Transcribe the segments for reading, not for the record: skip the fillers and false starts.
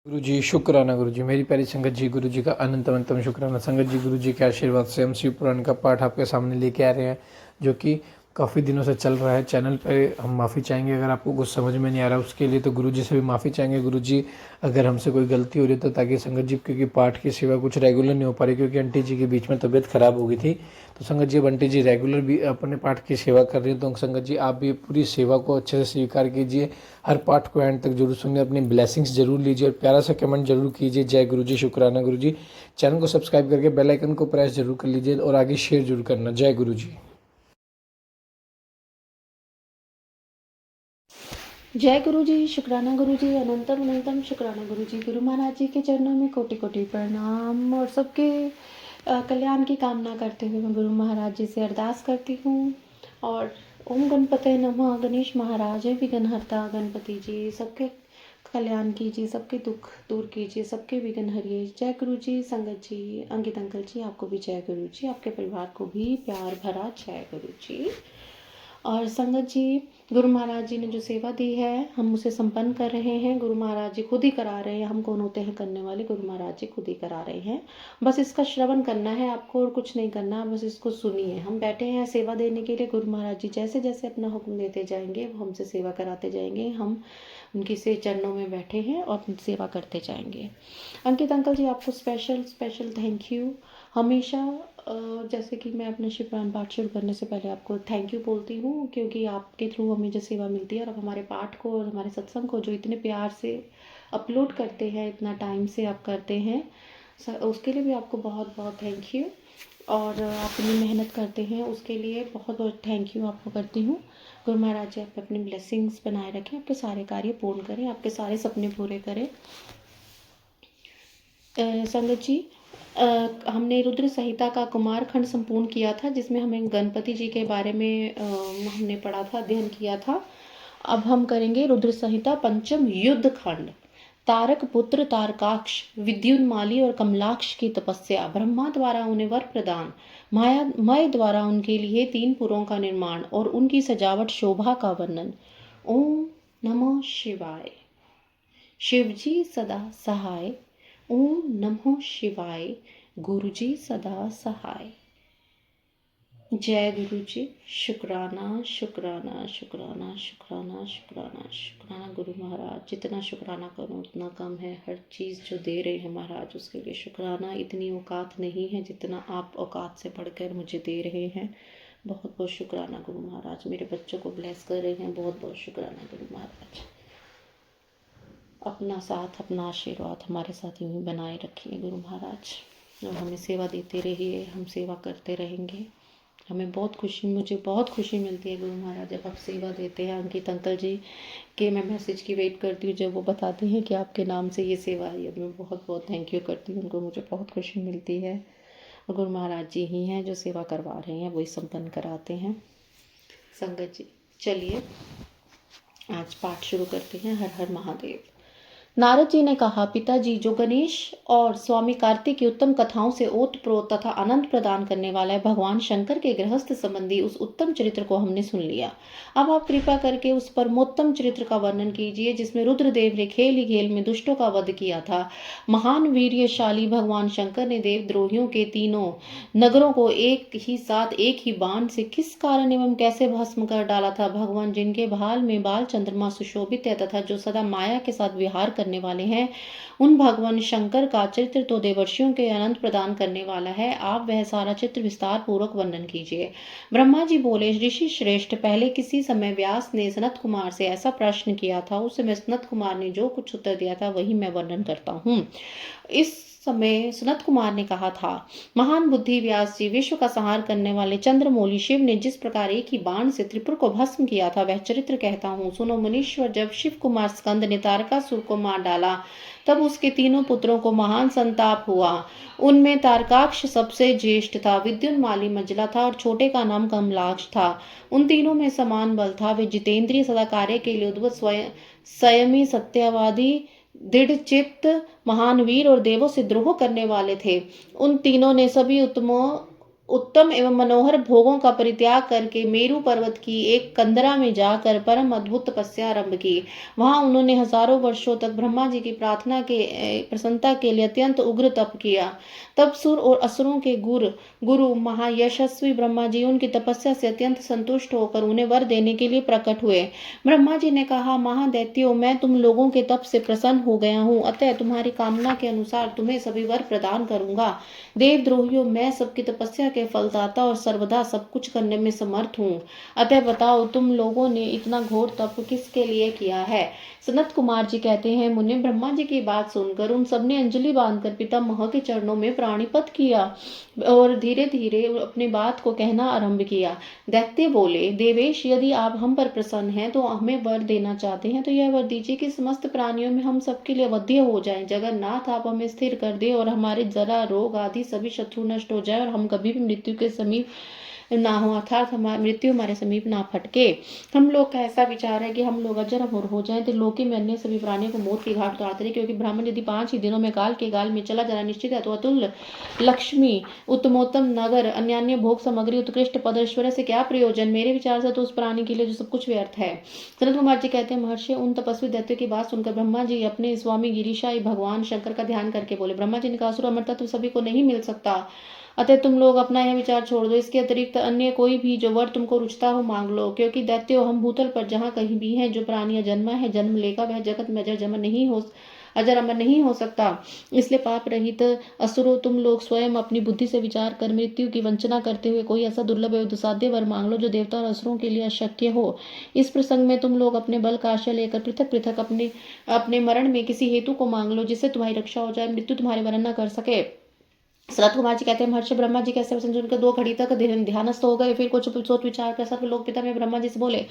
गुरु जी शुक्राना गुरु जी, मेरी प्यारी संगत जी, गुरु जी का अनंत अनंतम शुक्राना। संगत जी, गुरु जी के आशीर्वाद से हम शिव पुराण का पाठ आपके सामने लेके आ रहे हैं, जो कि काफ़ी दिनों से चल रहा है चैनल पे। हम माफ़ी चाहेंगे अगर आपको कुछ समझ में नहीं आ रहा उसके लिए, तो गुरु जी से भी माफ़ी चाहेंगे। गुरु जी, अगर हमसे कोई गलती हो रही है तो, ताकि संगत जी, क्योंकि पाठ की सेवा कुछ रेगुलर नहीं हो पा रही, क्योंकि आंटी जी के बीच में तबीयत खराब हो गई थी। तो संगत जी, अब आंटी जी रेगुलर भी अपने पाठ की सेवा कर रही है, तो संगत जी आप भी पूरी सेवा को अच्छे से स्वीकार कीजिए। हर पाठ को एंड तक जरूर सुनिए, अपनी ब्लेसिंग्स जरूर लीजिए और प्यारा सा कमेंट जरूर कीजिए। जय गुरु जी, शुक्राना गुरु जी। चैनल को सब्सक्राइब करके बेल आइकन को प्रेस जरूर कर लीजिए और आगे शेयर जरूर करना। जय गुरु जी। जय गुरु जी, शुक्राना गुरु जी, अनंतम अनंतम शुक्राना गुरु जी। गुरु महाराज जी के चरणों में कोटि कोटि प्रणाम और सबके कल्याण की कामना करते हुए मैं गुरु महाराज जी से अरदास करती हूँ। और ओम गणपते नमः। गणेश महाराज है विघ्नहर्ता गणपति जी, सबके कल्याण कीजिए, सबके दुख दूर कीजिए, सबके विघ्न हरिए। जय गुरु जी। संगत जी, अंकित अंकल जी, आपको भी जय गुरु जी, आपके परिवार को भी प्यार भरा जय गुरु जी। और संगत जी, गुरु महाराज जी ने जो सेवा दी है हम उसे संपन्न कर रहे हैं। गुरु महाराज जी खुद ही करा रहे हैं, हम कौन होते हैं करने वाले, गुरु महाराज जी खुद ही करा रहे हैं। बस इसका श्रवण करना है आपको और कुछ नहीं करना, बस इसको सुनिए। हम बैठे हैं सेवा देने के लिए। गुरु महाराज जी जैसे जैसे अपना हुक्म देते जाएंगे वो हमसे सेवा कराते जाएंगे। हम उनकी से चरणों में बैठे हैं और सेवा करते जाएंगे। अंकित अंकल जी, आपको स्पेशल स्पेशल थैंक यू। हमेशा जैसे कि मैं अपना शिव पुराण पाठ शुरू करने से पहले आपको थैंक यू बोलती हूँ, क्योंकि आपके थ्रू हमें जो सेवा मिलती है और आप हमारे पाठ को और हमारे सत्संग को जो इतने प्यार से अपलोड करते हैं, इतना टाइम से आप करते हैं, उसके लिए भी आपको बहुत बहुत थैंक यू। और आप इतनी मेहनत करते हैं उसके लिए बहुत बहुत थैंक यू आपको करती हूँ। गुरु महाराज जी आप अपनी ब्लेसिंग्स बनाए रखें, आपके सारे कार्य पूर्ण करें, आपके सारे सपने पूरे करें। संगत जी, हमने रुद्र संहिता का कुमार खंड संपूर्ण किया था, जिसमें हमें गणपति जी के बारे में हमने पढ़ा था, अध्ययन किया था। अब हम करेंगे रुद्र संहिता पंचम युद्ध खंड। तारक पुत्र तारकाक्ष, विद्युन्माली और कमलाक्ष की तपस्या, ब्रह्मा द्वारा उन्हें वर प्रदान, माया मय द्वारा उनके लिए 3 पुरों का निर्माण और उनकी सजावट शोभा का वर्णन। ओम नमः शिवाय। शिवजी सदा सहाय। ओम नमः शिवाय। गुरुजी सदा सहाय। जय गुरु जी। शुक्राना शुक्राना शुक्राना शुक्राना शुक्राना शुक्राना गुरु महाराज। जितना शुक्राना करूं उतना कम है। हर चीज़ जो दे रहे हैं महाराज उसके लिए शुक्राना। इतनी औकात नहीं है जितना आप औकात से बढ़कर मुझे दे रहे हैं। बहुत बहुत शुक्राना गुरु महाराज। मेरे बच्चों को ब्लेस कर रहे हैं, बहुत बहुत शुक्राना गुरु महाराज। अपना साथ अपना आशीर्वाद हमारे साथ यूँ ही बनाए रखिए गुरु महाराज, और हमें सेवा देते रहिए। हम सेवा करते रहेंगे। हमें मुझे बहुत खुशी मिलती है गुरु महाराज जब आप सेवा देते हैं। अंकित अंकल जी के मैं मैसेज की वेट करती हूँ जब वो बताते हैं कि आपके नाम से ये सेवा आई है, मैं बहुत बहुत थैंक यू करती हूँ उनको, मुझे बहुत खुशी मिलती है। और गुरु महाराज जी ही हैं जो सेवा करवा रहे हैं, वही संपन्न कराते हैं। संगत जी, चलिए आज पाठ शुरू करते हैं। हर हर महादेव। नारद जी ने कहा, पिताजी, जो गणेश और स्वामी कार्तिक की उत्तम कथाओं से ओतप्रोत तथा आनंद प्रदान करने वाला है, भगवान शंकर के गृहस्थ संबंधी उस उत्तम चरित्र को हमने सुन लिया। अब आप कृपा करके उस परमोत्तम चरित्र का वर्णन कीजिए जिसमें रुद्रदेव ने खेल ही खेल में दुष्टों का वध किया था। महान वीर्यशाली भगवान शंकर ने देवद्रोहियों के 3 नगरों को एक ही साथ एक ही बाण से किस कारण एवं कैसे भस्म कर डाला था। भगवान जिनके भाल में बाल चंद्रमा सुशोभित है तथा जो सदा माया के साथ विहार करने वाले हैं, उन भगवान शंकर का चित्र तो देवर्षियों के आनंद प्रदान करने वाला है। आप वह सारा चित्र विस्तार पूर्वक वर्णन कीजिए। ब्रह्मा जी बोले, ऋषि श्रेष्ठ, पहले किसी समय व्यास ने सनत कुमार से ऐसा प्रश्न किया था। उस समय सनत कुमार ने जो कुछ उत्तर दिया था वही मैं वर्णन करता हूँ। इस समय सनत कुमार ने कहा था, महान बुद्धि व्यास जी, विश्व का संहार करने वाले चंद्रमौली शिव ने जिस प्रकार एक ही बाण से त्रिपुर को भस्म किया था वह चरित्र कहता हूँ, सुनो मुनीश्वर। जब शिव कुमार स्कंद ने तारकासुर को मार डाला तब उसके 3 पुत्रों को महान संताप हुआ। उनमें तारकाक्ष सबसे ज्येष्ठ था, विद्युन्माली मंझला था और छोटे का नाम कमलाक्ष था। उन तीनों में समान बल था। वे जितेंद्रिय, सदा कार्य के लिए उद्भुत, संयमी, सत्यवादी, दृढ़ चित्त, महान वीर और देवों से द्रोह करने वाले थे। उन तीनों ने सभी उत्तमों उत्तम एवं मनोहर भोगों का परित्याग करके मेरु पर्वत की एक कंदरा में जाकर परम अद्भुत तपस्या आरंभ की। वहां उन्होंने हजारों वर्षों तक ब्रह्मा जी की प्रार्थना के प्रसन्नता के लिए अत्यंत उग्र तप किया। तब सुर और असुरों के गुरु महायशस्वी ब्रह्मा जी उनकी तपस्या से अत्यंत संतुष्ट होकर उन्हें वर देने के लिए प्रकट हुए। ब्रह्मा जी ने कहा, महादैत्यो, मैं तुम लोगों के तप से प्रसन्न हो गया हूँ, अतः तुम्हारी कामना के अनुसार तुम्हें सभी वर प्रदान करूंगा। देवद्रोहियों, मैं सबकी तपस्या के फलदाता और सर्वदा सब कुछ करने में समर्थ हूँ। अतः बताओ, तुम लोगों ने इतना घोर तप किसके लिए किया है? सनत कुमार जी कहते हैं, मुनि, ब्रह्मा जी की बात सुनकर उन सबने अंजलि बांधकर पितामह के चरणों में प्राणिपत किया और धीरे धीरे अपनी बात को कहना आरंभ किया। दैत्य बोले, देवेश, यदि आप हम पर प्रसन्न हैं तो हमें वर देना चाहते हैं तो यह वर दीजिए कि समस्त प्राणियों में हम सबके लिए वध्य हो जाएं। जगन्नाथ, आप हमें स्थिर कर दे और हमारे जरा, रोग आदि सभी शत्रु नष्ट हो जाए और हम कभी भी मृत्यु के समीप ना हो, अर्थात हमारी मृत्यु हमारे समीप ना फटके। हम लोग का ऐसा विचार है कि हम लोग अजर अमर हो जाएं तो लोके में अन्य सभी प्राणियों को मौत की घाट उतारते रहे, क्योंकि ब्राह्मण यदि 5 ही दिनों में काल के गाल में चला जाना निश्चित है तो अतुल लक्ष्मी, उत्तमोत्तम नगर, अन्यान्य भोग सामग्री, उत्कृष्ट पद, ऐश्वर्य से क्या प्रयोजन? मेरे विचार से तो उस प्राणी के लिए जो सब कुछ व्यर्थ है। सनत कुमार जी कहते हैं, महर्षि, उन तपस्वी दैत्यों की बात सुनकर ब्रह्मा जी अपने स्वामी गिरिशाई भगवान शंकर का ध्यान करके बोले। ब्रह्मा जी ने कहा, असुर अमरता तो सभी को नहीं मिल सकता, अतः तुम लोग अपना यह विचार छोड़ दो। इसके अतिरिक्त अन्य कोई भी जो वर तुमको रुचता हो मांग लो, क्योंकि दैत्यो, हम भूतल पर जहाँ कहीं भी हैं, जो प्राणी जन्मा है, जन्म लेगा, वह जगत में अजर अमर नहीं हो सकता। इसलिए पाप रहित असुरो, तुम लोग स्वयं अपनी बुद्धि से विचार कर मृत्यु की वंचना करते हुए कोई ऐसा दुर्लभ एवं दुसाध्य वर मांग लो जो देवता और असुरों के लिए अशक्य हो। इस प्रसंग में तुम लोग अपने बल का आश्रय लेकर पृथक पृथक अपने मरण में किसी हेतु को मांग लो, जिससे तुम्हारी रक्षा हो जाए, मृत्यु तुम्हारे वरण न कर सके। सनत कुमार जी कहते हैं, महर्षि, ब्रह्मा जी कैसे वचन सुनकर 2 घड़ी तक ध्यानस्थ हो गए। फिर कुछ सोच विचार कर सर्व लोक पिता में ब्रह्मा जी से बोले।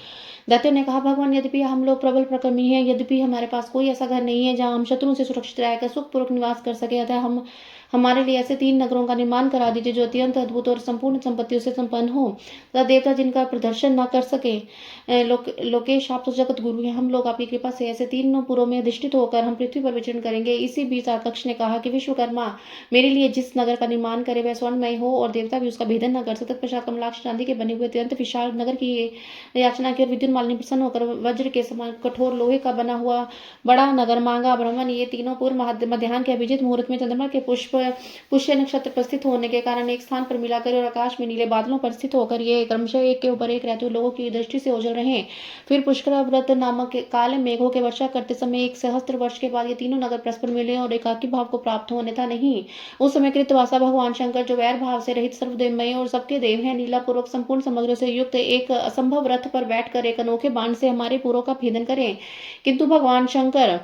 दैत्यों ने कहा, भगवान, यद्यपि हम लोग प्रबल प्रक्रमी हैं, यद्यपि हमारे पास कोई ऐसा घर नहीं है जहां हम शत्रुओं से सुरक्षित रहकर सुखपूर्वक निवास कर सके, अतः हम हमारे लिए ऐसे 3 नगरों का निर्माण करा दीजिए जो अत्यंत अद्भुत और संपूर्ण संपत्तियों से संपन्न हो, तथा देवता जिनका प्रदर्शन न कर सके। लोकेश, आप तो जगत गुरु हैं, हम लोग आपकी कृपा से ऐसे 3 पुरों में अधिष्ठित होकर हम पृथ्वी पर विचरण करेंगे। इसी बीच आतक्ष ने कहा कि विश्वकर्मा मेरे लिए जिस नगर का निर्माण करे वह स्वर्णमय हो और देवता भी उसका भेदन न कर सके। तत्पश्चात कमलाक्ष चांदी के बने हुए अत्यंत विशाल नगर की याचना की और विद्युत मालिनी प्रसन्न होकर वज्र के समान कठोर लोहे का बना हुआ बड़ा नगर मांगा। ब्रह्मा ने ये 3 पूर्व मध्याह्न के अभिजीत मुहूर्त में चंद्रमा के पुष्य नक्षत्र पर स्थित होने के कारण एक स्थान पर मिलाकर और आकाश में नीले बादलों पर स्थित होकर ये क्रमशः एक के ऊपर एक रहते हुए लोगों की दृष्टि से ओझल रहे। फिर पुष्कर व्रत नामक काले मेघों के वर्षा करते समय 1 सहस्त्र वर्ष के बाद ये 3 नगर परस्पर मिले और एकाकी भाव को प्राप्त होने था नहीं। उस समय कृतवासा भगवान शंकर, जो वैर भाव से रहित सर्वदेवमय और सबके देव हैं, लीला पूर्वक संपूर्ण सामग्रियों से युक्त एक असंभव रथ पर बैठकर एक अनोखे बाण से हमारे पुरों का भेदन करें। किंतु भगवान शंकर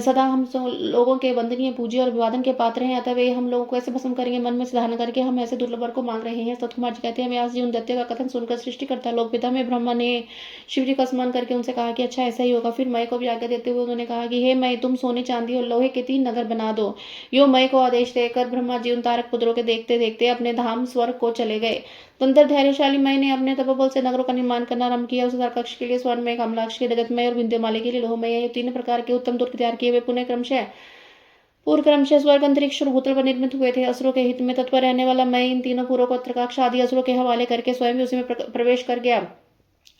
सदा हम लोगों के वंदनीय, पूज्य और अभिवादन के पात्र हैं, अतः वे हम लोगों को ऐसे भस्म करेंगे, मन में से धारणा करके हम ऐसे दुर्लभ वर को मांग रहे हैं। सनत कुमार जी कहते हैं, व्यास जी, उन दैत्यों का कथन सुनकर सृष्टिकर्ता लोक पिता में ब्रह्मा ने शिव जी का स्मरण करके उनसे कहा कि अच्छा, ऐसा ही होगा। फिर मय को भी आज्ञा देते हुए उन्होंने कहा कि हे मय, तुम सोने, चांदी और लोहे के 3 नगर बना दो। यो मय को आदेश देकर ब्रह्मा जी उन तारक पुत्रों के देखते देखते अपने धाम स्वर्ग को चले गए। तंत्र धैर्यशाली मय ने अपने तपोबल से नगरों का निर्माण करना आरंभ किया। उस कक्ष के लिए स्वर्णमय, कमलाक्ष के रजतमय और विंध्यमाली के लिए लोहमय, ये 3 प्रकार के उत्तम दुर्ग तैयार किए हुए पुनः क्रमशः स्वर्ग, अंतरिक्ष और भूतल पर निर्मित हुए थे। असुरों के हित में तत्पर रहने वाला मैं इन 3 पुरों को त्रकाक्ष आदि असुरों के हवाले करके स्वयं भी उसी में प्रवेश कर गया।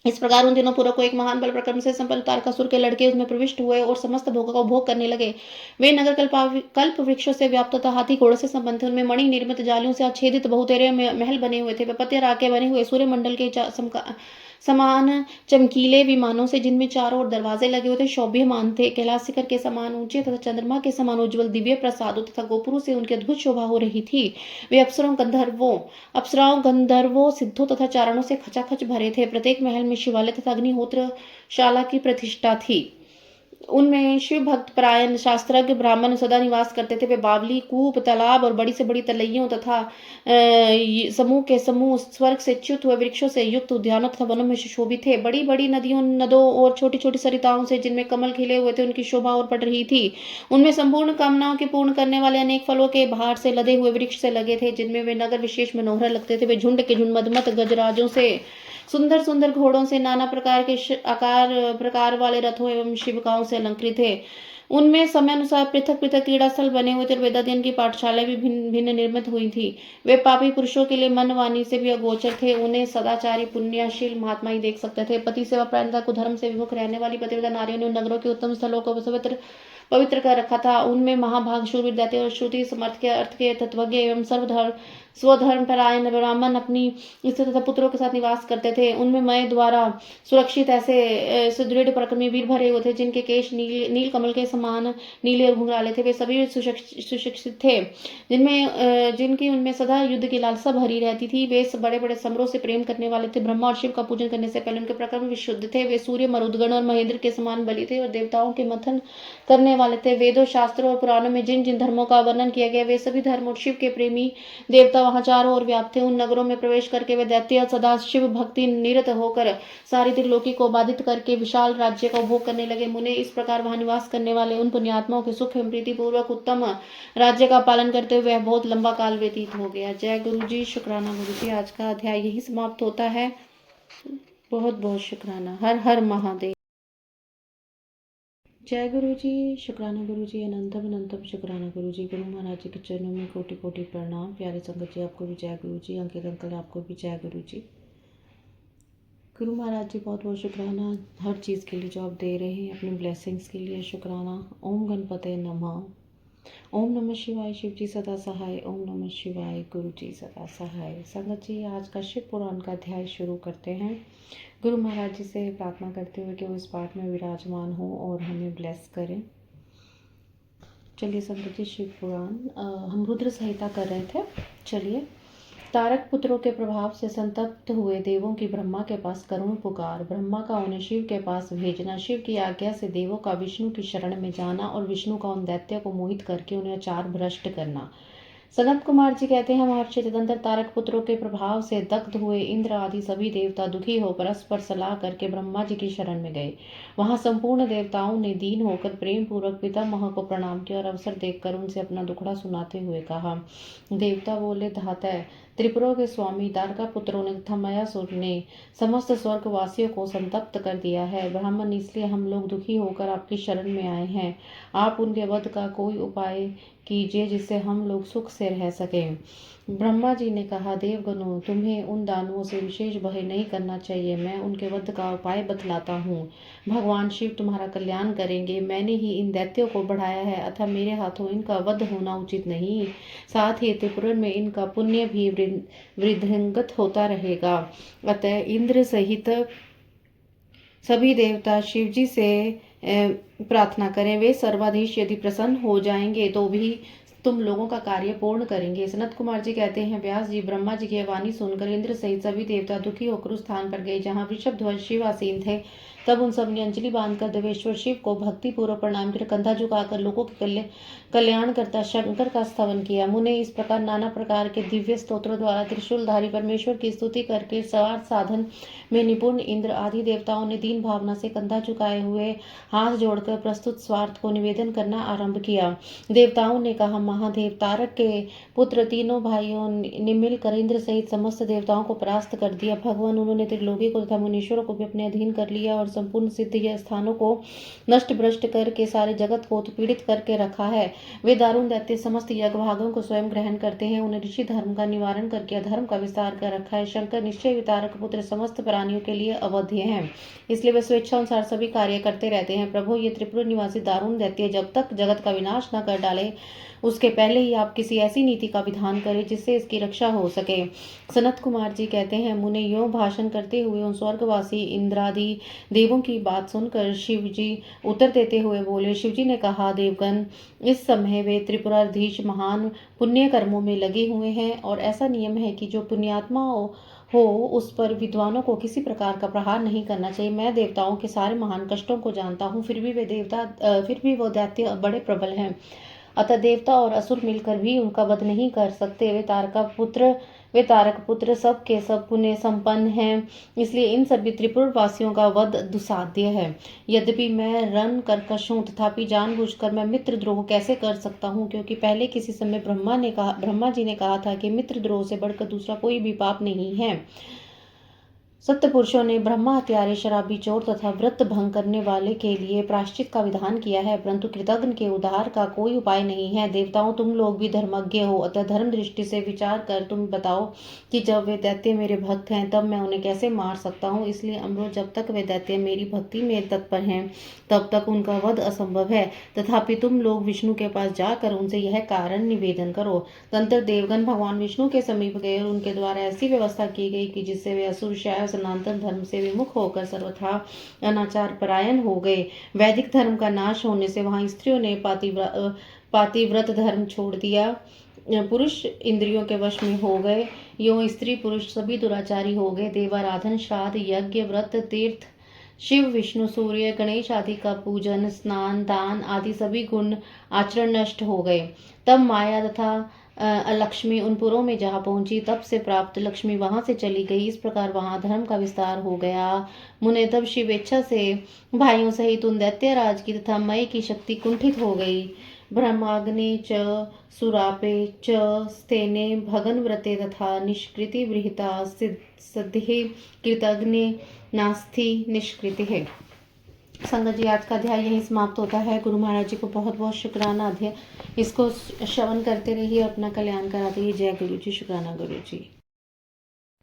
इस प्रकार उन 3 पुरों को एक महान बल प्रक्रम से संपन्न तारकासुर के लड़के उसमें प्रविष्ट हुए और समस्त भोगों का उपभोग करने लगे। वे नगर कल्प वृक्षों से व्याप्त तथा हाथी घोड़ों से संबंधित, उनमें मणि निर्मित, जालियों से आच्छेदित बहुतेरे महल बने हुए थे। वे पत्ते राके बने हुए सूर्य मंडल के समान चमकीले विमानों से, जिनमें चारों ओर दरवाजे लगे हुए थे, शोभ्यमान थे। कैलाश शिखर के समान ऊंचे तथा चंद्रमा के समान उज्ज्वल दिव्य प्रसादों तथा गोपुरों से उनकी अद्भुत शोभा हो रही थी। वे अप्सराओं, गंधर्वों, सिद्धों तथा चारणों से खचाखच भरे थे। प्रत्येक महल में शिवालय तथा अग्निहोत्रशाला की प्रतिष्ठा थी। उनमें शिव भक्त परायण शास्त्रज्ञ ब्राह्मण सदा निवास करते थे। वे बावली, कूप, तालाब और बड़ी से बड़ी तलैयों तथा समूह के समूह स्वर्ग से च्युत हुए वृक्षों से युक्त उद्यानों तथा वनों में सुशोभित थे। बड़ी बड़ी नदों और छोटी छोटी सरिताओं से, जिनमें कमल खिले हुए थे, उनकी शोभा और बढ़ रही थी। उनमें संपूर्ण कामनाओं के पूर्ण करने वाले अनेक फलों के भार से लदे हुए वृक्ष से लगे थे, जिनमें वे नगर विशेष मनोहर लगते थे। वे झुंड के झुंड मदमत गजराजों से, सुंदर सुंदर घोड़ों से, नाना प्रकार के आकार प्रकार वाले रथों एवं शिविकाओं से अलंकृत थे। उनमें समय अनुसार पृथक पृथक क्रीड़ा स्थल बने हुए थे और वेदाध्ययन की पाठशालाएं भी भिन्न भिन्न निर्मित हुई थी। वे पापी पुरुषों के लिए मन वाणी से भी अगोचर थे। उन्हें सदाचारी पुण्यशील महात्मा ही देख सकते थे। पति सेवा परायणता को धर्म से विमुख रहने वाली पतिव्रता नारियों ने उन नगरों के उत्तम स्थलों को पवित्र कर रखा था। उनमें महाभाग शूरवीर दैत्य और श्रुति समर्थ के अर्थ के तत्वज्ञ एवं स्वधर्म परायण ब्राह्मण अपनी स्त्री तथा पुत्रों के साथ निवास करते थे। उनमें मय द्वारा सुरक्षित ऐसे सुदृढ़ पराक्रमी वीर भरे हुए थे जिनके केश नील कमल के समान नीले और घुंघराले थे। वे सभी सुशिक्षित थे, जिनकी उनमें सदा युद्ध की लालसा भरी रहती थी। वे बड़े बड़े समरों से प्रेम करने वाले थे। ब्रह्मा और शिव का पूजन करने से पहले उनके प्रकर्म विशुद्ध थे। वे सूर्य मरुदगण और महेंद्र के समान बलि थे और देवताओं के मंथन करने वाले थे। वेदों शास्त्रों और पुराणों में जिन जिन धर्मों का वर्णन किया गया वे सभी धर्म और शिव के प्रेमी देवता वहां चारों ओर व्याप्त थे। उन नगरों में प्रवेश करके वे दैत्य सदा शिव भक्ति निरत होकर सारी त्रिलोकी को बाधित करके विशाल राज्य का उपभोग करने लगे। मुने इस प्रकार वहां निवास करने वाले उन पुण्यात्माओं के सुख एवं प्रीति पूर्वक उत्तम राज्य का पालन करते हुए बहुत लंबा काल व्यतीत हो गया। जय गुरु जी, शुक्राना गुरु जी। आज का अध्याय यही समाप्त होता है। बहुत बहुत शुक्राना। हर हर महादेव। जय गुरु जी, शुक्राना गुरु जी, अनंतम अनंतम शुक्राना गुरु जी। गुरु महाराज जी के चरणों में कोटि कोटि प्रणाम। प्यारे संगत जी आपको भी जय गुरु जी। अंकित अंकल आपको भी जय गुरु जी। गुरु महाराज जी बहुत बहुत शुक्राना हर चीज़ के लिए जो आप दे रहे हैं, अपनी ब्लेसिंग्स के लिए शुक्राना। ओम गणपते नमः। ओम नमः शिवाय। शिव जी सदा सहाय। ओम नमः शिवाय। गुरु जी सदा सहाय। संगत जी आज का शिव पुराण का अध्याय शुरू करते हैं। गुरु महाराज जी से प्रार्थना करते हुए कि वो इस पाठ में विराजमान हो और हमें ब्लेस करें। चलिए संगत जी, शिव पुराण हम रुद्र संहिता कर रहे थे। चलिए। तारक पुत्रों के प्रभाव से संतप्त हुए देवों की ब्रह्मा के पास करुण पुकार। ब्रह्मा का उन्हें शिव के पास भेजना। शिव की आज्ञा से देवों का विष्णु की शरण में जाना और विष्णु का उन दैत्य को मोहित करके उन्हें अचार भ्रष्ट करना। सनत कुमार जी कहते हैं, महर्षि तदंतर तारक पुत्रों के प्रभाव से दग्ध हुए इंद्र आदि सभी देवता दुखी होकर परस्पर सलाह करके ब्रह्मा जी की शरण में गए। वहां संपूर्ण देवताओं ने दीन होकर प्रेम पूर्वक पितामह को प्रणाम किया और अवसर देखकर उनसे अपना दुखड़ा सुनाते हुए कहा। देवता बोले, धातः त्रिपुरों के स्वामी तारका पुत्रों ने तथा मयासुर ने समस्त स्वर्गवासियों को संतप्त कर दिया है। ब्राह्मण, इसलिए हम लोग दुखी होकर आपकी शरण में आए हैं। आप उनके वध का कोई उपाय कीजिए जिससे हम लोग सुख से रह सकें। ब्रह्मा जी ने कहा, देवगणों, तुम्हें उन दानवों से विशेष भय नहीं करना चाहिए। मैं उनके वध का उपाय बतलाता हूँ। भगवान शिव तुम्हारा कल्याण करेंगे। मैंने ही इन दैत्यों को बढ़ाया है, अतः मेरे हाथों इनका वध होना उचित नहीं। साथ ही त्रिपुर में इनका पुण्य भी वृद्धिंगत होता रहेगा। अतः इंद्र सहित सभी देवता शिवजी से प्रार्थना करें। वे सर्वाधीश यदि प्रसन्न हो जाएंगे तो भी तुम लोगों का कार्य पूर्ण करेंगे। सनत कुमार जी कहते हैं, व्यास जी ब्रह्मा जी की वाणी सुनकर इंद्र सहित सभी देवता दुखी होकर उस स्थान पर गए जहाँ वृषभ ध्वज शिव आसीन थे। तब उन सब ने अंजलि बांधकर देवेश्वर शिव को भक्ति पूर्वक प्रणाम कर कंधा झुकाकर लोगों के कल्याण करता शंकर का स्तवन किया। मुने इस प्रकार नाना प्रकार के दिव्य स्तोत्रों द्वारा त्रिशूलधारी परमेश्वर की स्तुति करके स्वार्थ साधन में निपुण इंद्र आदि देवताओं ने दीन भावना से कंधा झुकाए हुए हाथ जोड़कर प्रस्तुत स्वार्थ को निवेदन करना आरंभ किया। देवताओं ने कहा, महादेव तारक के पुत्र तीनों भाइयों ने मिलकर इंद्र सहित समस्त देवताओं को परास्त कर दिया। भगवान, उन्होंने त्रिलोकी को तथा मुनीश्वरों को भी अपने अधीन कर लिया और संपूर्ण सिद्ध स्थानों को नष्ट भ्रष्ट करके सारे जगत को उत्पीड़ित करके रखा है। वे दारुण दैत्य समस्त यज्ञभागों को स्वयं ग्रहण करते हैं। उन्हें ऋषि धर्म का निवारण करके अधर्म का विस्तार कर रखा है। शंकर निश्चय ही तारक पुत्र समस्त प्राणियों के लिए अवध्य हैं, इसलिए वे स्वेच्छानुसार सभी कार्य करते रहते हैं। प्रभु, ये त्रिपुर निवासी दारुण दैत्य जब तक जगत का विनाश न कर डाले उसके पहले ही आप किसी ऐसी नीति का विधान करें जिससे इसकी रक्षा हो सके। सनत कुमार जी कहते हैं, मुने यो भाषण करते हुए उन स्वर्गवासी इंद्रादि देवों की बात सुनकर शिव जी उत्तर देते हुए बोले। शिव जी ने कहा, देवगण, इस समय वे त्रिपुराधीश महान पुण्य कर्मों में लगे हुए हैं और ऐसा नियम है कि जो पुण्यात्मा हो उस पर विद्वानों को किसी प्रकार का प्रहार नहीं करना चाहिए। मैं देवताओं के सारे महान कष्टों को जानता हूँ, फिर भी वो दैत्य बड़े प्रबल हैं। अतः देवता और असुर मिलकर भी उनका वध नहीं कर सकते। वे तारक पुत्र सब के सब पुण्य संपन्न हैं, इसलिए इन सभी त्रिपुर वासियों का वध दुसाध्य है। यद्यपि मैं रण कर्कश हूँ, तथापि जानबूझकर मैं मित्र द्रोह कैसे कर सकता हूँ, क्योंकि पहले किसी समय ब्रह्मा जी ने कहा था कि मित्र द्रोह से बढ़कर दूसरा कोई भी पाप नहीं है। सत्य पुरुषों ने ब्रह्मा हत्यारे, शराबी, चोर तथा व्रत भंग करने वाले के लिए प्रायश्चित का विधान किया है, परंतु कृतघ्न के उद्धार का कोई उपाय नहीं है। देवताओं, तुम लोग भी धर्मज्ञ हो, अतः धर्म दृष्टि से विचार कर तुम बताओ कि जब वे दैत्य मेरे भक्त हैं तब मैं उन्हें कैसे मार सकता हूँ। इसलिए अमरो, जब तक वे दैत्य मेरी भक्ति में तत्पर हैं तब तक उनका वध असंभव है। तथापि तुम लोग विष्णु के पास जाकर उनसे यह कारण निवेदन करो। तंत्र देवगण भगवान विष्णु के समीप गए और उनके द्वारा ऐसी व्यवस्था की गई कि जिससे वे असुर शायद सनातन धर्म से विमुख होकर सर्वथा अनाचार परायण हो गए। वैदिक धर्म का नाश होने से वहां स्त्रियों ने पातिव्रत धर्म छोड़ दिया, पुरुष इंद्रियों के वश में हो गए, यो स्त्री पुरुष सभी दुराचारी हो गए। देवाराधन, श्राद्ध, यज्ञ, व्रत, तीर्थ, शिव, विष्णु, सूर्य, गणेश आदि का पूजन, स्नान, दान आदि सभी गुण आचरण नष्ट हो गए। तब माया तथा लक्ष्मी उन पुरों में जहाँ पहुंची, तब से प्राप्त लक्ष्मी वहां से चली गई। इस प्रकार वहां धर्म का विस्तार हो गया। मुने, तब शिव इच्छा से भाइयों सहित उन दैत्यराज की तथा मय की शक्ति कुंठित हो गई। ब्रह्माग्ने च सुरापे च स्तेने भगनव्रते तथा निष्कृति विहिता सिद्धि कृतघ्ने नास्ति निष्कृति है। संगत जी, आज का अध्याय यहीं समाप्त होता है। गुरु महाराज जी को बहुत बहुत शुक्राना। अध्याय इसको श्रवण करते रहिए, अपना कल्याण कराते रहिए। जय गुरु जी, शुक्राना गुरु जी।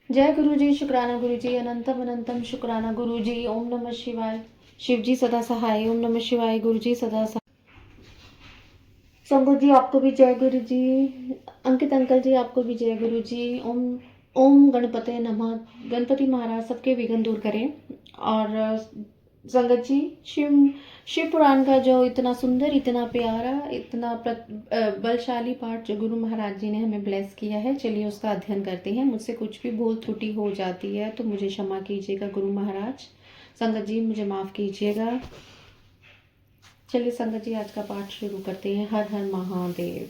जय गुरु जी, शुक्राना गुरु जी, अनंतम अनंतम शुक्राना गुरु जी। ओम नमः शिवाय। शिव जी सदा सहाय। ओम नमः शिवाय। गुरु जी सदा सहाय। संगत जी, आपको भी जय गुरु जी। अंकित अंकल जी, आपको भी जय गुरु जी। ओम ओम गणपते नमः। गणपति महाराज सबके विघ्न दूर करें। और संगत जी, शिव पुराण का जो इतना सुंदर, इतना प्यारा, इतना बलशाली पाठ जो गुरु महाराज जी ने हमें ब्लेस किया है, चलिए उसका अध्ययन करते हैं। मुझसे कुछ भी भूल त्रुटि हो जाती है तो मुझे क्षमा कीजिएगा गुरु महाराज। संगत जी, मुझे माफ कीजिएगा। चलिए संगत जी, आज का पाठ शुरू करते हैं। हर हर महादेव।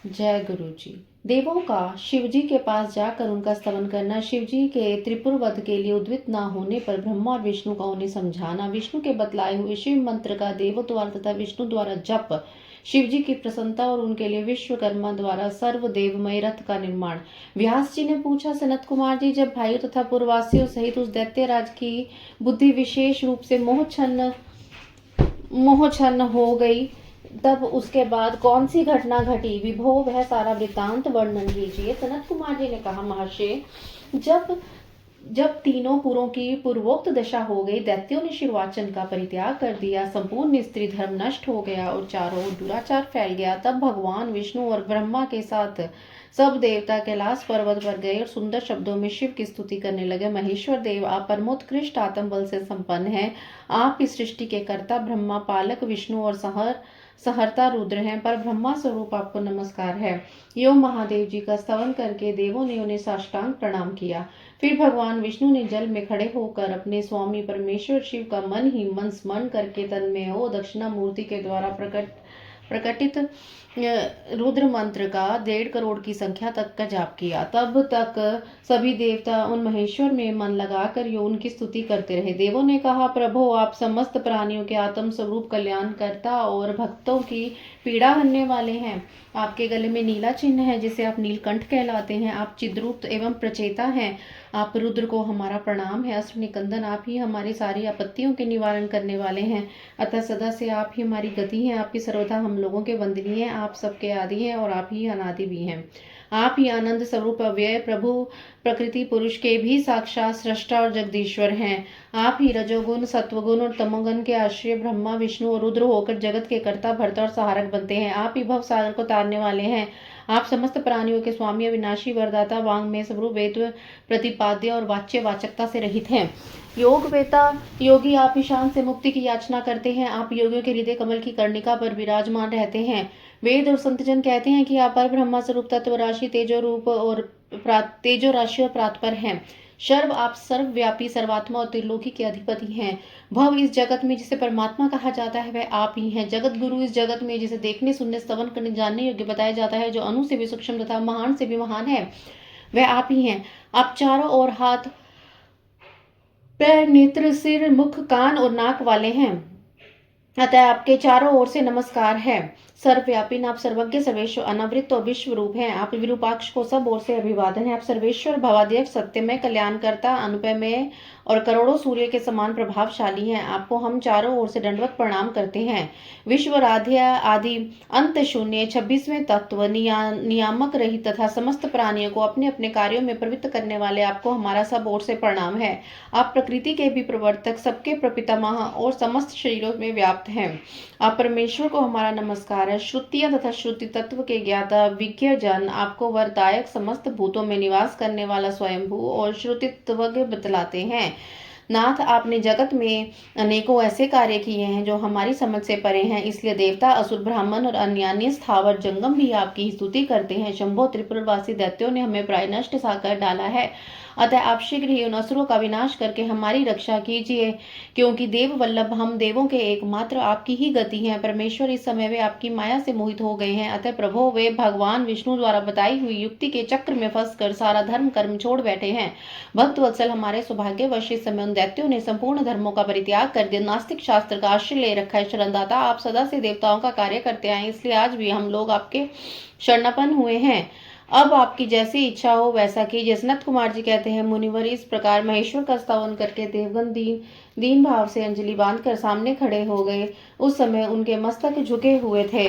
जय गुरु जी। देवों का शिवजी के पास जाकर उनका स्तवन करना, शिवजी के त्रिपुर वध के लिए उद्वित न होने पर ब्रह्मा और विष्णु का उन्हें समझाना, विष्णु के बतलाए हुए शिव मंत्र का देवों द्वारा तथा विष्णु द्वारा जप, शिवजी की प्रसन्नता और उनके लिए विश्वकर्मा द्वारा सर्वदेवमय रथ का निर्माण। व्यास जी ने पूछा, सनत कुमार जी, जब भाइयों तथा पूर्ववासियों सहित उस दैत्यराज की बुद्धि विशेष रूप से मोहछन्न हो गई, तब उसके बाद कौन सी घटना घटी? विभो, वह सारा वृत्तांत वर्णन कीजिए। सनत कुमार जी ने कहा, महर्षि, जब तीनों पुरों की पूर्वोक्त दशा हो गई, दैत्यों ने शिरवाचन का परित्याग कर दिया, संपूर्ण स्त्री धर्म नष्ट हो गया और चारों ओर दुराचार फैल गया, तब भगवान विष्णु और ब्रह्मा के साथ सब देवता कैलाश पर्वत पर गए और सुंदर शब्दों में शिव की स्तुति करने लगे। महेश्वर देव, आप परमोत्कृष्ट आत्म बल से संपन्न हैं। आप इस सृष्टि के कर्ता ब्रह्मा, पालक विष्णु और सहर्ता रुद्र हैं। पर ब्रह्मा स्वरूप आपको नमस्कार है। यो महादेव जी का स्तवन करके देवों ने उन्हें साष्टांग प्रणाम किया। फिर भगवान विष्णु ने जल में खड़े होकर अपने स्वामी परमेश्वर शिव का मन ही मन स्मरण करके तन्मय हो दक्षिणा मूर्ति के द्वारा प्रकटित रुद्र मंत्र का 1.5 करोड़ की संख्या तक का जाप किया। तब तक सभी देवता उन महेश्वर में मन लगाकर यो उनकी स्तुति करते रहे। देवों ने कहा, प्रभो, आप समस्त प्राणियों के आत्म स्वरूप कल्याण करता और भक्तों की पीड़ा हरने वाले हैं। आपके गले में नीला चिन्ह है जिसे आप नीलकंठ कहलाते हैं। आप चिद्रूप एवं प्रचेता हैं। आप रुद्र को हमारा प्रणाम है। अस्त्र निकंदन, आप ही हमारी सारी आपत्तियों के निवारण करने वाले हैं। अतः सदा से आप ही हमारी गति हैं। आपकी सर्वथा हम लोगों के वंदनीय हैं। आप सबके आदि हैं और आप ही अनादि भी हैं। आप ही आनंद स्वरूप अव्यय प्रभु प्रकृति पुरुष के भी साक्षात सृष्टा और जगदीश्वर हैं। आप ही रजोगुण, सत्वगुण और तमोगुण के आश्रय ब्रह्मा, विष्णु और रुद्र होकर जगत के कर्ता, भर्ता और सहारक बनते हैं। आप ही भव सागर को तारने वाले हैं। आप समस्त प्राणियों के स्वामी, अविनाशी, वरदाता, वांग में स्वरूप, वेद प्रतिपाद्य और वाच्य वाचकता से रहित हैं। योग वेता योगी, आप ही शांत से मुक्ति की याचना करते हैं। आप योगियों के हृदय कमल की कर्णिका पर विराजमान रहते हैं। वेद और संतजन कहते हैं कि आप पर ब्रह्मा स्वरूप, तत्व राशि, तेजो रूप और तेजो राशि और प्रातपर हैं। सर्व, आप सर्वव्यापी, सर्वात्मा और त्रिलोकी के अधिपति हैं। भव, इस जगत में जिसे परमात्मा कहा जाता है वह आप ही हैं। जगत गुरु, इस जगत में जिसे देखने, सुनने, स्तवन करने, जानने योग्य बताया जाता है, जो अणु से भी सूक्ष्म तथा महान से भी महान है, वह आप ही हैं। आप चारों ओर हाथ, पैर, नेत्र, सिर, मुख, कान और नाक वाले हैं, अतः आपके चारों ओर से नमस्कार है। सर्वव्यापी, आप सर्वज्ञ, सर्वेश्वर, अनावृत और विश्व रूप हैं। आप विरूपाक्ष को सब ओर से अभिवादन है। आप सर्वेश्वर, भवाध्यक्ष, सत्यमय, कल्याणकर्ता, अनुपमय और करोड़ों सूर्य के समान प्रभावशाली हैं। आपको हम चारों ओर से दंडवत प्रणाम करते हैं। विश्वराध्य, आदि अंत शून्य, 26वें तत्व, नियामक रहित तथा समस्त प्राणियों को अपने अपने कार्यों में प्रवृत्त करने वाले आपको हमारा सब ओर से प्रणाम है। आप प्रकृति के भी प्रवर्तक, सबके प्रपितामह और समस्त शरीरों में व्याप्त हैं। आप परमेश्वर को हमारा नमस्कार है। श्रुतियां तथा श्रुति तत्व के ज्ञाता, विज्ञ जन, आपको वरदायक, समस्त भूतों में निवास करने वाला स्वयंभू और श्रुतित्वज्ञ बतलाते हैं। नाथ, आपने जगत में अनेकों ऐसे कार्य किए हैं जो हमारी समझ से परे हैं, इसलिए देवता, असुर, ब्राह्मण और अन्य स्थावर जंगम भी आपकी स्तुति करते हैं। शंभो, त्रिपुरवासी दैत्यों ने हमें प्राय नष्ट सा कर डाला है, अतः आप शीघ्र ही उन असुरों का विनाश करके हमारी रक्षा कीजिए, क्योंकि देव वल्लभ हम देवों के एकमात्र आपकी ही गति है। परमेश्वर, इस समय वे आपकी माया से मोहित हो गए हैं, अतः प्रभो वे भगवान विष्णु द्वारा बताई हुई युक्ति के चक्र में फंसकर सारा धर्म कर्म छोड़ बैठे हैं। भक्त वत्सल, हमारे सौभाग्यवश इस समय उन दैत्यों ने संपूर्ण धर्मों का परित्याग कर दिया, नास्तिक शास्त्र का आश्रय ले रखा है। शरणदाता, आप सदा से देवताओं का कार्य करते आए, इसलिए आज भी हम लोग आपके शरणापन्न हुए हैं। अब आपकी जैसी इच्छा हो वैसा कीजिए। सनत कुमार जी कहते हैं, मुनिवर इस प्रकार महेश्वर का स्तवन करके देवगण दीन भाव से अंजलि बांधकर सामने खड़े हो गए। उस समय उनके मस्तक झुके हुए थे।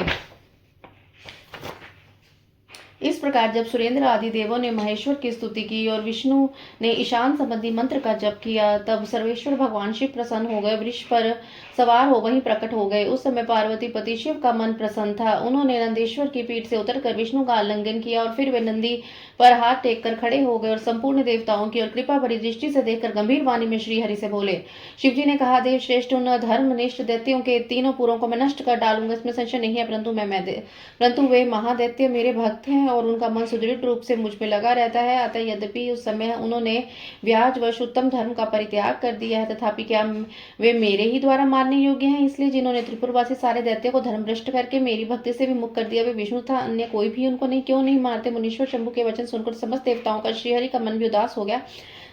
इस प्रकार जब सुरेंद्र आदि देवों ने महेश्वर की स्तुति की और विष्णु ने ईशान संबंधी मंत्र का जप किया, तब सर्वेश्वर भगवान शिव प्रसन्न हो गए, वृक्ष पर सवार हो वहीं प्रकट हो गए। उस समय पार्वती पति शिव का मन प्रसन्न था। उन्होंने नंदेश्वर की पीठ से उतरकर विष्णु का आलिंगन किया और फिर वे नंदी पर हाथ टेक कर खड़े हो गए और संपूर्ण देवताओं की और कृपा भरी दृष्टि से देखकर गंभीर वाणी में श्री हरि से बोले। शिवजी ने कहा, देव श्रेष्ठ, उन धर्मनिष्ठ दैत्यों के तीनों पुरों को मैं नष्ट कर डालूंगा, इसमें संशय नहीं है, परंतु वे महादैत्य मेरे भक्त हैं और उनका मन सुदृढ़ रूप से मुझ में लगा रहता है। अतः यद्यपि उस समय उन्होंने व्याजवश उत्तम धर्म का परित्याग कर दिया है, तथापि क्या वे मेरे ही द्वारा मारने योग्य हैं? इसलिए जिन्होंने त्रिपुरवासी सारे दैत्यों को धर्म भ्रष्ट करके मेरी भक्ति से विमुख कर दिया, वे विष्णु था, अन्य कोई भी उनको नहीं क्यों नहीं मारते? मुनीश्वर शंभु के वचन सुनकर समस्त देवताओं का श्रीहरि का मन भी उदास हो गया।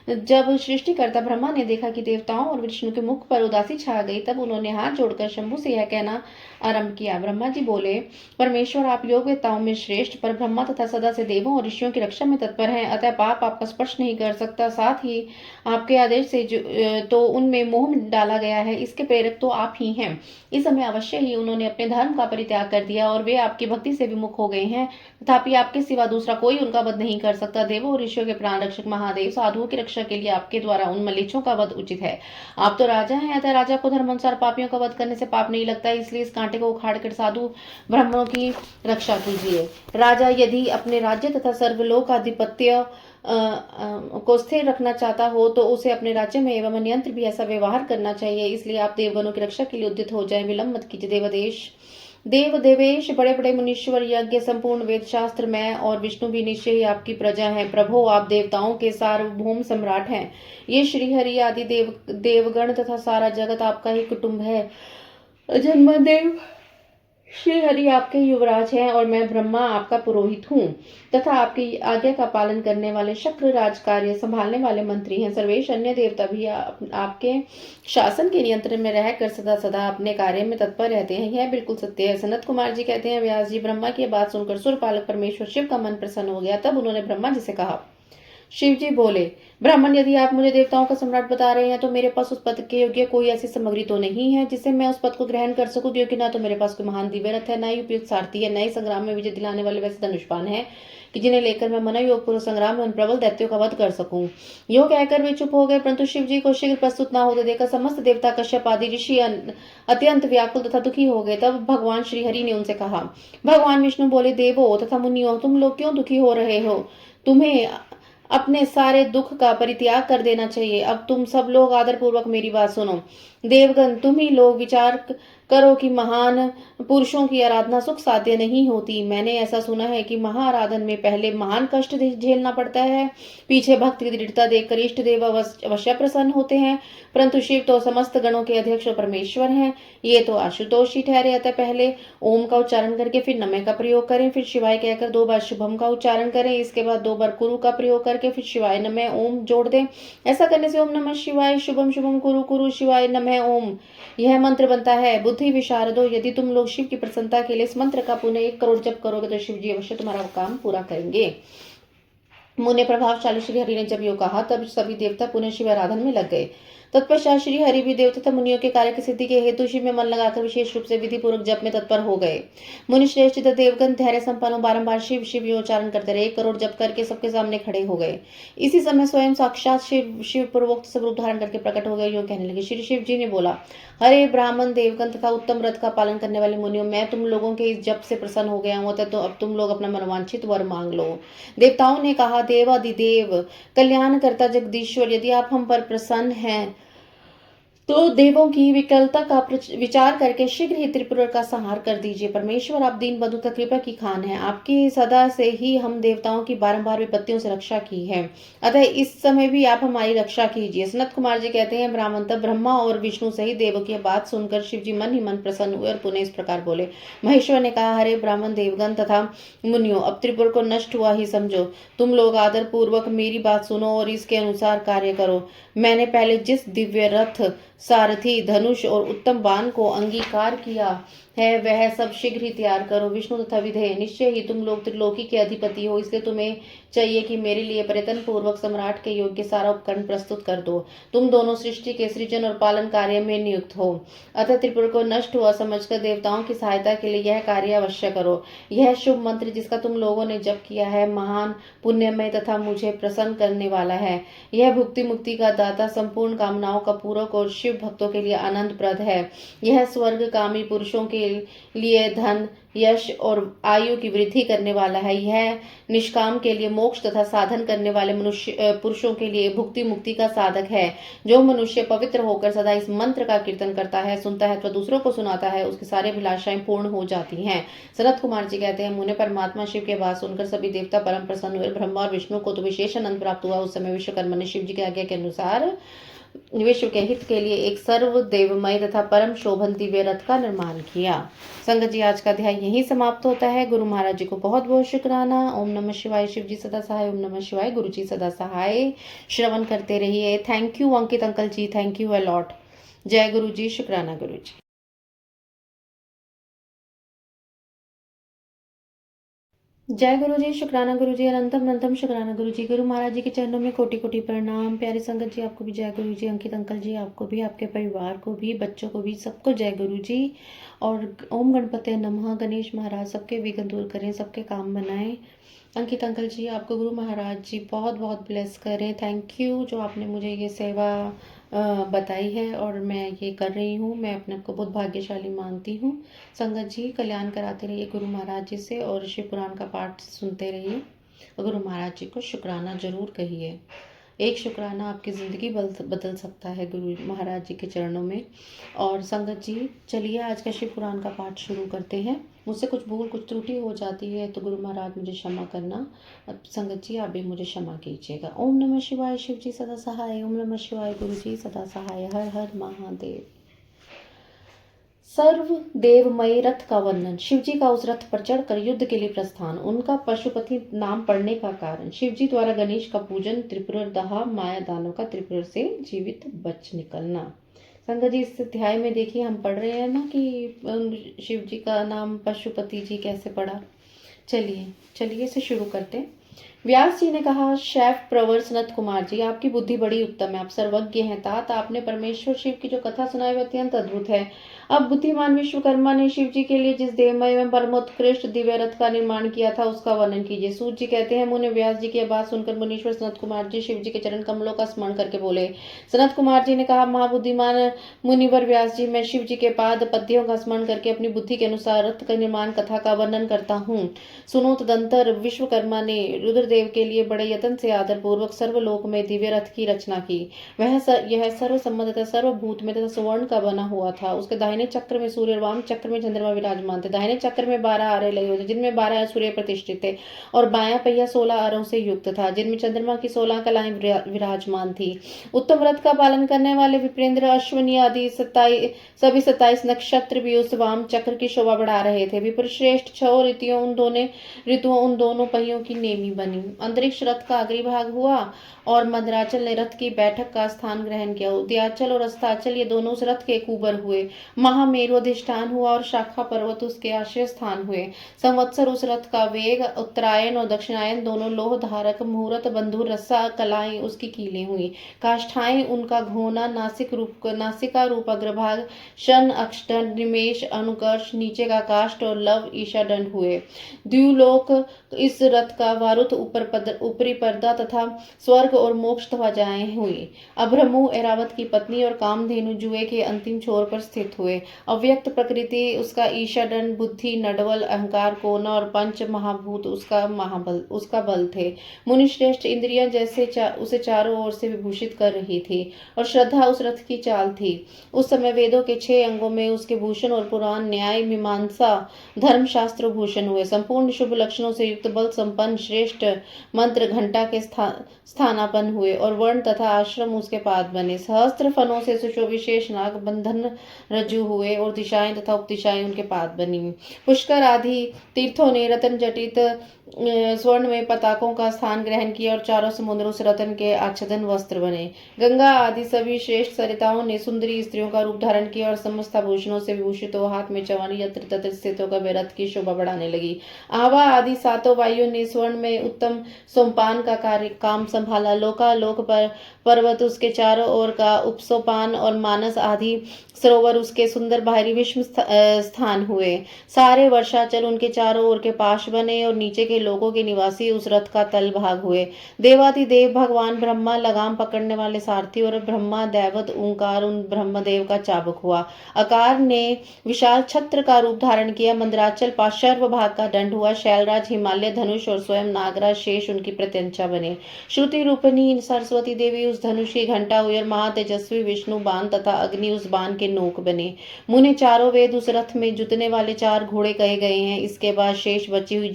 जब सृष्टिकर्ता ब्रह्मा ने देखा कि देवताओं और विष्णु के मुख पर उदासी छा गई, तब उन्होंने हाथ जोड़कर शंभु से यह कहना आरंभ किया। ब्रह्मा जी बोले, परमेश्वर, आप योग्यताओं में श्रेष्ठ, पर ब्रह्मा तथा सदा से देवों और ऋषियों की रक्षा में तत्पर हैं, अतः पाप आपका स्पर्श नहीं कर सकता। साथ ही आपके आदेश से तो उनमें मोह डाला गया है, इसके प्रेरक तो आप ही हैं। इस समय अवश्य ही उन्होंने अपने धर्म का परित्याग कर दिया और वे आपकी भक्ति से विमुख हो गए हैं, तथापि आपके सिवा दूसरा कोई उनका वध नहीं कर सकता। देवों और ऋषियों के प्राण रक्षक महादेव, साधुओं की रक्षा के लिए आपके द्वारा उन मलीचों का वध उचित है। आप तो राजा हैं, अतः राजा को धर्म अनुसार पापियों का वध करने से पाप नहीं लगता, इसलिए इस कांटे को उखाड़ कर साधु ब्राह्मणों की रक्षा कीजिए। राजा यदि अपने राज्य तथा सर्वलोक आधिपत्य को स्थिर रखना चाहता हो तो उसे अपने राज्य में एवं अन्यंत्र भी ऐसा व्यवहार करना चाहिए। इसलिए आप देवगणों की रक्षा के लिए उद्यत हो जाए, विलंब मत कीजिए। देवेश, बड़े बड़े मुनीश्वर, यज्ञ, संपूर्ण वेद शास्त्र, मैं और विष्णु भी निश्चय ही आपकी प्रजा हैं। प्रभो, आप देवताओं के सार्वभौम सम्राट हैं। ये श्रीहरि आदि देवगण तथा सारा जगत आपका ही कुटुंब है। जन्मदेव श्री हरि आपके युवराज हैं और मैं ब्रह्मा आपका पुरोहित हूँ तथा आपकी आज्ञा का पालन करने वाले शक्र राज कार्य संभालने वाले मंत्री हैं। सर्वेश अन्य देवता भी आपके शासन के नियंत्रण में रहकर सदा सदा अपने कार्य में तत्पर रहते हैं, यह बिल्कुल सत्य है। सनत कुमार जी कहते हैं, व्यास जी, ब्रह्मा की बात सुनकर सुरपालक परमेश्वर शिव का मन प्रसन्न हो गया। तब उन्होंने ब्रह्मा जी से कहा। शिव जी बोले, ब्राह्मण, यदि आप मुझे देवताओं का सम्राट बता रहे हैं तो मेरे पास उस पद के योग्य कोई ऐसी सामग्री तो नहीं है जिससे मैं उस पद को ग्रहण कर सकूं, क्योंकि ना तो मेरे पास कोई महान दिव्य रथ है, ना ही उपयुक्त सारथी है, ना ही संग्राम में विजय दिलाने वाले वैसे धनुष्पान है कि जिन्हें लेकर मैं मनोयोग पूर्वक संग्राम में उन प्रबल दैत्यों का वध कर सकूं। यो कहकर वे चुप हो गए, परंतु शिव जी को शीघ्र प्रस्तुत न होते देखकर समस्त देवता, कश्यप आदि ऋषि अत्यंत व्याकुल तथा दुखी हो गए। तब भगवान श्रीहरि ने उनसे कहा। भगवान विष्णु बोले, देवो तथा मुनियों, तुम लोग क्यों दुखी हो रहे हो? तुम्हें अपने सारे दुख का परित्याग कर देना चाहिए। अब तुम सब लोग आदर पूर्वक मेरी बात सुनो। देवगण, तुम ही लोग विचार करो कि महान पुरुषों की आराधना सुख साध्य नहीं होती। मैंने ऐसा सुना है कि महाआराधन में पहले महान कष्ट झेलना पड़ता है, पीछे भक्त की दृढ़ता देखकर इष्ट देव अवश्य प्रसन्न होते हैं, परंतु शिव तो समस्त गणों के अध्यक्ष परमेश्वर हैं, ये तो आशुतोष ही ठहरे। अतः पहले ओम का उच्चारण करके फिर नमः का प्रयोग करें, फिर शिवाय कहकर 2 बार शुभम का उच्चारण करें, इसके बाद 2 बार कुरु का प्रयोग करके फिर शिवाय नमः ओम जोड़ दें। ऐसा करने से ओम नमः शिवाय, शुभम शुभम कुरु, कुरु शिवाय नमः ओम, यह मंत्र बनता है। बुद्धि विशारदो, यदि तुम लोग शिव की प्रसन्नता के लिए इस मंत्र का पुनः 1 करोड़ जप करोगे तो शिव जी अवश्य तुम्हारा काम पूरा करेंगे। मुने प्रभावशाली श्री हरि ने जब यो कहा तब सभी देवता पुनः शिव आराधन में लग गए। तत्पश्चात श्री हरि भी देवता तथा मुनियों के कार्य की सिद्धि के हेतु शिव में मन लगाकर विशेष रूप से विधि पूर्वक जप में तत्पर हो गए। मुनि श्रेष्ठ तथा देवगण धैर्य संपन्न बारंबार शिव शिव योच्चारण करते रहे। 1 करोड़ जप करके सबके सामने खड़े हो गए। इसी समय स्वयं साक्षात शिव पूर्वोक्त स्वरूप धारण करके प्रकट हो गए। यो कहने लगे, श्री शिव जी ने बोला, हरे ब्राह्मण देवगण तथा उत्तम व्रत का पालन करने वाले मुनियों, मैं तुम लोगों के इस जप से प्रसन्न हो गया हूं, तो अब तुम लोग अपना मनवांछित वर मांग लो। देवताओं ने कहा, देवाधिदेव कल्याणकर्ता जगदीश्वर, यदि आप हम पर प्रसन्न हैं तो देवों की विकलता का विचार करके शीघ्र ही त्रिपुर का संहार कर दीजिए। परमेश्वर, आप दीन बंधु तथा कृपा की खान हैं। आपकी सदा से ही हम देवताओं की बारंबार विपत्तियों से रक्षा की है, अतः इस समय भी आप हमारी रक्षा कीजिए। सनत कुमार जी कहते हैं, ब्राह्मण तब ब्रह्मा और विष्णु सहित देवों की बात सुनकर शिव जी मन ही मन प्रसन्न हुए और पुनः इस प्रकार बोले। महेश्वर ने कहा, हरे ब्राह्मण देवगण तथा मुनियों, अब त्रिपुर को नष्ट हुआ ही समझो। तुम लोग आदर पूर्वक मेरी बात सुनो और इसके अनुसार कार्य करो। मैंने पहले जिस दिव्य रथ, सारथी, धनुष और उत्तम बाण को अंगीकार किया है वह सब शीघ्र ही तैयार करो। विष्णु तथा विधेय, निश्चय ही तुम लोग त्रिलोकी के अधिपति हो, इसलिए तुम्हें चाहिए कि मेरे लिए प्रयत्न पूर्वक सम्राट के योग्य सारा उपकरण प्रस्तुत कर दो। तुम दोनों सृष्टि के सृजन और पालन कार्य में नियुक्त हो, अतः त्रिपुर को नष्ट हुआ समझकर देवताओं की सहायता के लिए यह कार्य अवश्य करो। यह शुभ मंत्र जिसका तुम लोगों ने जप किया है महान पुण्यमय तथा मुझे प्रसन्न करने वाला है। यह भुक्ति मुक्ति का दाता, संपूर्ण कामनाओं का पूरक और शिव भक्तों के लिए आनंद प्रद है। यह स्वर्ग कामी पुरुषों के लिए धन, यश और आयु की वृद्धि करने वाला है। यह निष्काम के लिए मोक्ष तथा साधन करने वाले पुरुषों के लिए भुक्ति मुक्ति का साधक है। जो मनुष्य पवित्र होकर सदा इस मंत्र का कीर्तन करता है, सुनता है, तो दूसरों को सुनाता है, उसकी सारी अभिलाषाएं पूर्ण हो जाती हैं। सनत कुमार जी कहते हैं, मुने परमात्मा शिव के बात सुनकर सभी देवता परम प्रसन्न हुए। ब्रह्मा और विष्णु को तो विशेष आनंद प्राप्त हुआ। उस समय विश्वकर्मा ने शिव जी की आज्ञा के अनुसार विश्व के हित के लिए एक सर्व देवमय तथा परम शोभन दिव्य रथ का निर्माण किया। संगत जी, आज का अध्याय यहीं समाप्त होता है। गुरु महाराज जी को बहुत बहुत शुक्राना। ओम नमः शिवाय। शिव जी सदा सहाय। ओम नमः शिवाय। गुरु जी सदा सहाय। श्रवण करते रहिए। Thank you Ankit uncle ji, thank you a lot. जय गुरु जी। शुक्राना गुरु जी। जय गुरु जी। शुक्राना गुरु जी। अनंतम अनंतम शुक्राना गुरु जी। गुरु महाराज जी के चरणों में कोटि कोटि प्रणाम। प्यारी संगत जी, आपको भी जय गुरु जी। अंकित अंकल जी, आपको भी, आपके परिवार को भी, बच्चों को भी, सबको जय गुरु जी। और ओम गणपते नमः। गणेश महाराज सबके विघ्न दूर करें, सबके काम बनाएं। अंकित अंकल जी, आपको गुरु महाराज जी बहुत बहुत ब्लेस करें। थैंक यू जो आपने मुझे ये सेवा बताई है और मैं ये कर रही हूँ। मैं अपने आप को बहुत भाग्यशाली मानती हूँ। संगत जी, कल्याण कराते रहिए गुरु महाराज जी से और शिव पुराण का पाठ सुनते रहिए। गुरु महाराज जी को शुक्राना जरूर कहिए। एक शुक्राना आपकी ज़िंदगी बदल सकता है गुरु महाराज जी के चरणों में। और संगत जी, चलिए आज का शिव पुराण का पाठ शुरू करते हैं। मुझसे कुछ भूल कुछ त्रुटि हो जाती है तो गुरु महाराज मुझे क्षमा करना। अब संगत जी, आप भी मुझे क्षमा कीजिएगा। ओम नमः शिवाय। शिव जी सदा सहाय। ओम नमः शिवाय। गुरु जी सदा सहाय। हर हर महादेव। सर्व देवमय रथ का वर्णन। शिवजी का उस रथ पर चढ़कर युद्ध के लिए प्रस्थान। उनका पशुपति नाम पड़ने का कारण। शिवजी द्वारा गणेश का पूजन। त्रिपुर दहा, माया दानव का त्रिपुर से जीवित बच निकलना। संगत जी, इस अध्याय में देखिए हम पढ़ रहे हैं ना कि शिव जी का नाम पशुपति जी कैसे पड़ा। चलिए इसे शुरू करते हैं। व्यास जी ने कहा, शेफ प्रवर सनत कुमार जी, आपकी बुद्धि बड़ी उत्तम है, आप सर्वज्ञ हैं। तात आपने परमेश्वर शिव की जो कथा सुनाई वह अत्यंत अद्भुत है। अब बुद्धिमान विश्वकर्मा ने शिव जी के लिए जिस देवमय एवं परमोत्कृष्ट दिव्य रथ का निर्माण किया था उसका वर्णन कीजिए। सूत जी कहते हैं, मुनि व्यास जी की बात सुनकर मुनीश्वर सनत कुमार जी शिव जी के चरण कमलों का स्मरण करके बोले। सनत कुमार जी ने कहा, महाबुद्धिमान मुनिवर व्यास जी, मैं शिव जी के पाद पद्यों का स्मरण करके अपनी बुद्धि के अनुसार रथ का निर्माण कथा का वर्णन करता हूँ। सुनो तदंतर विश्वकर्मा ने रुद्रदेव के लिए बड़े यत्न से आदर पूर्वक सर्वलोक में दिव्य रथ की रचना की। यह सर्वसम्मत तथा सर्वभूत में तथा सुवर्ण का बना हुआ था। उसके दाहिने चक्र में सूर्य, वाम चक्र में चंद्रमा विराजमान थे। दाहिने चक्र में 12 आरे लगे हुए थे, जिनमें 12 सूर्य प्रतिष्ठित थे, और बायां पहिया 16 आरों से युक्त था, जिनमें चंद्रमा की 16 कलाएं विराजमान थी। उत्तम व्रत का पालन करने वाले विप्रेंद्र, अश्विनी आदि सभी 27 नक्षत्र भी उस वाम चक्र की शोभा बढ़ा रहे थे। विप्र श्रेष्ठ 6 ऋतुओं उन दोनों पहियों की नेमी बनी। अंतरिक्ष रथ का अग्रभाग हुआ और मंदराचल ने रथ की बैठक का स्थान ग्रहण किया। उदयाचल और अस्ताचल ये दोनों उस रथ के कुबर हुए। महामेरु अधिष्ठान हुआ और शाखा पर्वत उसके आश्रय स्थान हुए। संवत्सर उस रथ का वेग, उत्तरायण और दक्षिणायन दोनों लोह धारक, मुहूर्त, बंधु, रस्सा, कलाएं उसकी कीलें हुई। काष्ठाएं उनका घोना, नासिका रूप अग्रभाग, शन, अक्षदंड, निमेष, अनुकर्ष, नीचे का काष्ठ और लव ईशादंड हुए। द्युलोक इस रथ का वारुत ऊपरी पर्दा तथा स्वर्ग और मोक्ष ध्वजाएं हुई। अभ्रमु ऐरावत की पत्नी और कामधेनु जुए के अंतिम छोर पर स्थित हुए। अव्यक्त प्रकृति उसका ईशादंड, बुद्धि, नडवल, अहंकार, कोना और पंच महाभूत उसका बल थे। मुनिश्रेष्ठ इंद्रियां जैसे उसे चारों ओर से विभूषित कर रही थी और श्रद्धा उस रथ की चाल थी। उस समय वेदों के 6 अंगों में उसके भूषण और पुराण, न्याय, मीमांसा, धर्म शास्त्र भूषण हुए। संपूर्ण शुभ लक्षणों से युक्त बल संपन्न श्रेष्ठ मंत्र घंटा के स्थानापन्न हुए और वर्ण तथा आश्रम उसके पाद बने। सहस्त्र फनों से सुशोभित नाग बंधन रज्जु हुए और दिशाएं तथा उपदिशाएं उनके पाद बनी। पुष्कर आदि तीर्थों ने रतन जटित स्वर्ण में पताकों का स्थान ग्रहण किया और चारों समुद्र उस रतन के आच्छादन वस्त्र बने। गंगा आदि सभी श्रेष्ठ सरिताओं ने सुंदरी स्त्रियों का रूप धारण किया और समस्त आभूषणों से विभूषित हो हाथ में चवन यत्र तत्र स्थित होकर वे रथ की शोभा बढ़ाने लगी। आवा आदि 7 वायुओं ने स्वर्ण में उत्तम सोमपान का काम संभाला। लोकालोक पर पर्वत उसके चारों ओर का उपसोपान और मानस आदि सरोवर उसके सुंदर बाहरी विश्व स्थान हुए। सारे वर्षाचल उनके चारों ओर के पाश बने और नीचे के लोगों के निवासी उस रथ का तल भाग हुए। देवाधिदेव भगवान ब्रह्मा लगाम पकड़ने वाले सारथी और ब्रह्मा दैवत ओंकार उन ब्रह्मदेव का चाबुक हुआ। आकार ने विशाल छत्र का रूप धारण किया। मंदराचल पार्श्व भाग का दंड हुआ। शैलराज, हिमालय, धनुष और स्वयं नागराज शेष उनकी प्रत्यंचा बने। श्रुति रूपनी सरस्वती देवी उस धनुष की घंटा हुई और महातेजस्वी विष्णु बाण तथा अग्नि उस बाण के नोक बने। मुने चारों वेद उस रथ में जुतने वाले 4 घोड़े कहे गए हैं। इसके बाद शेष बची हुई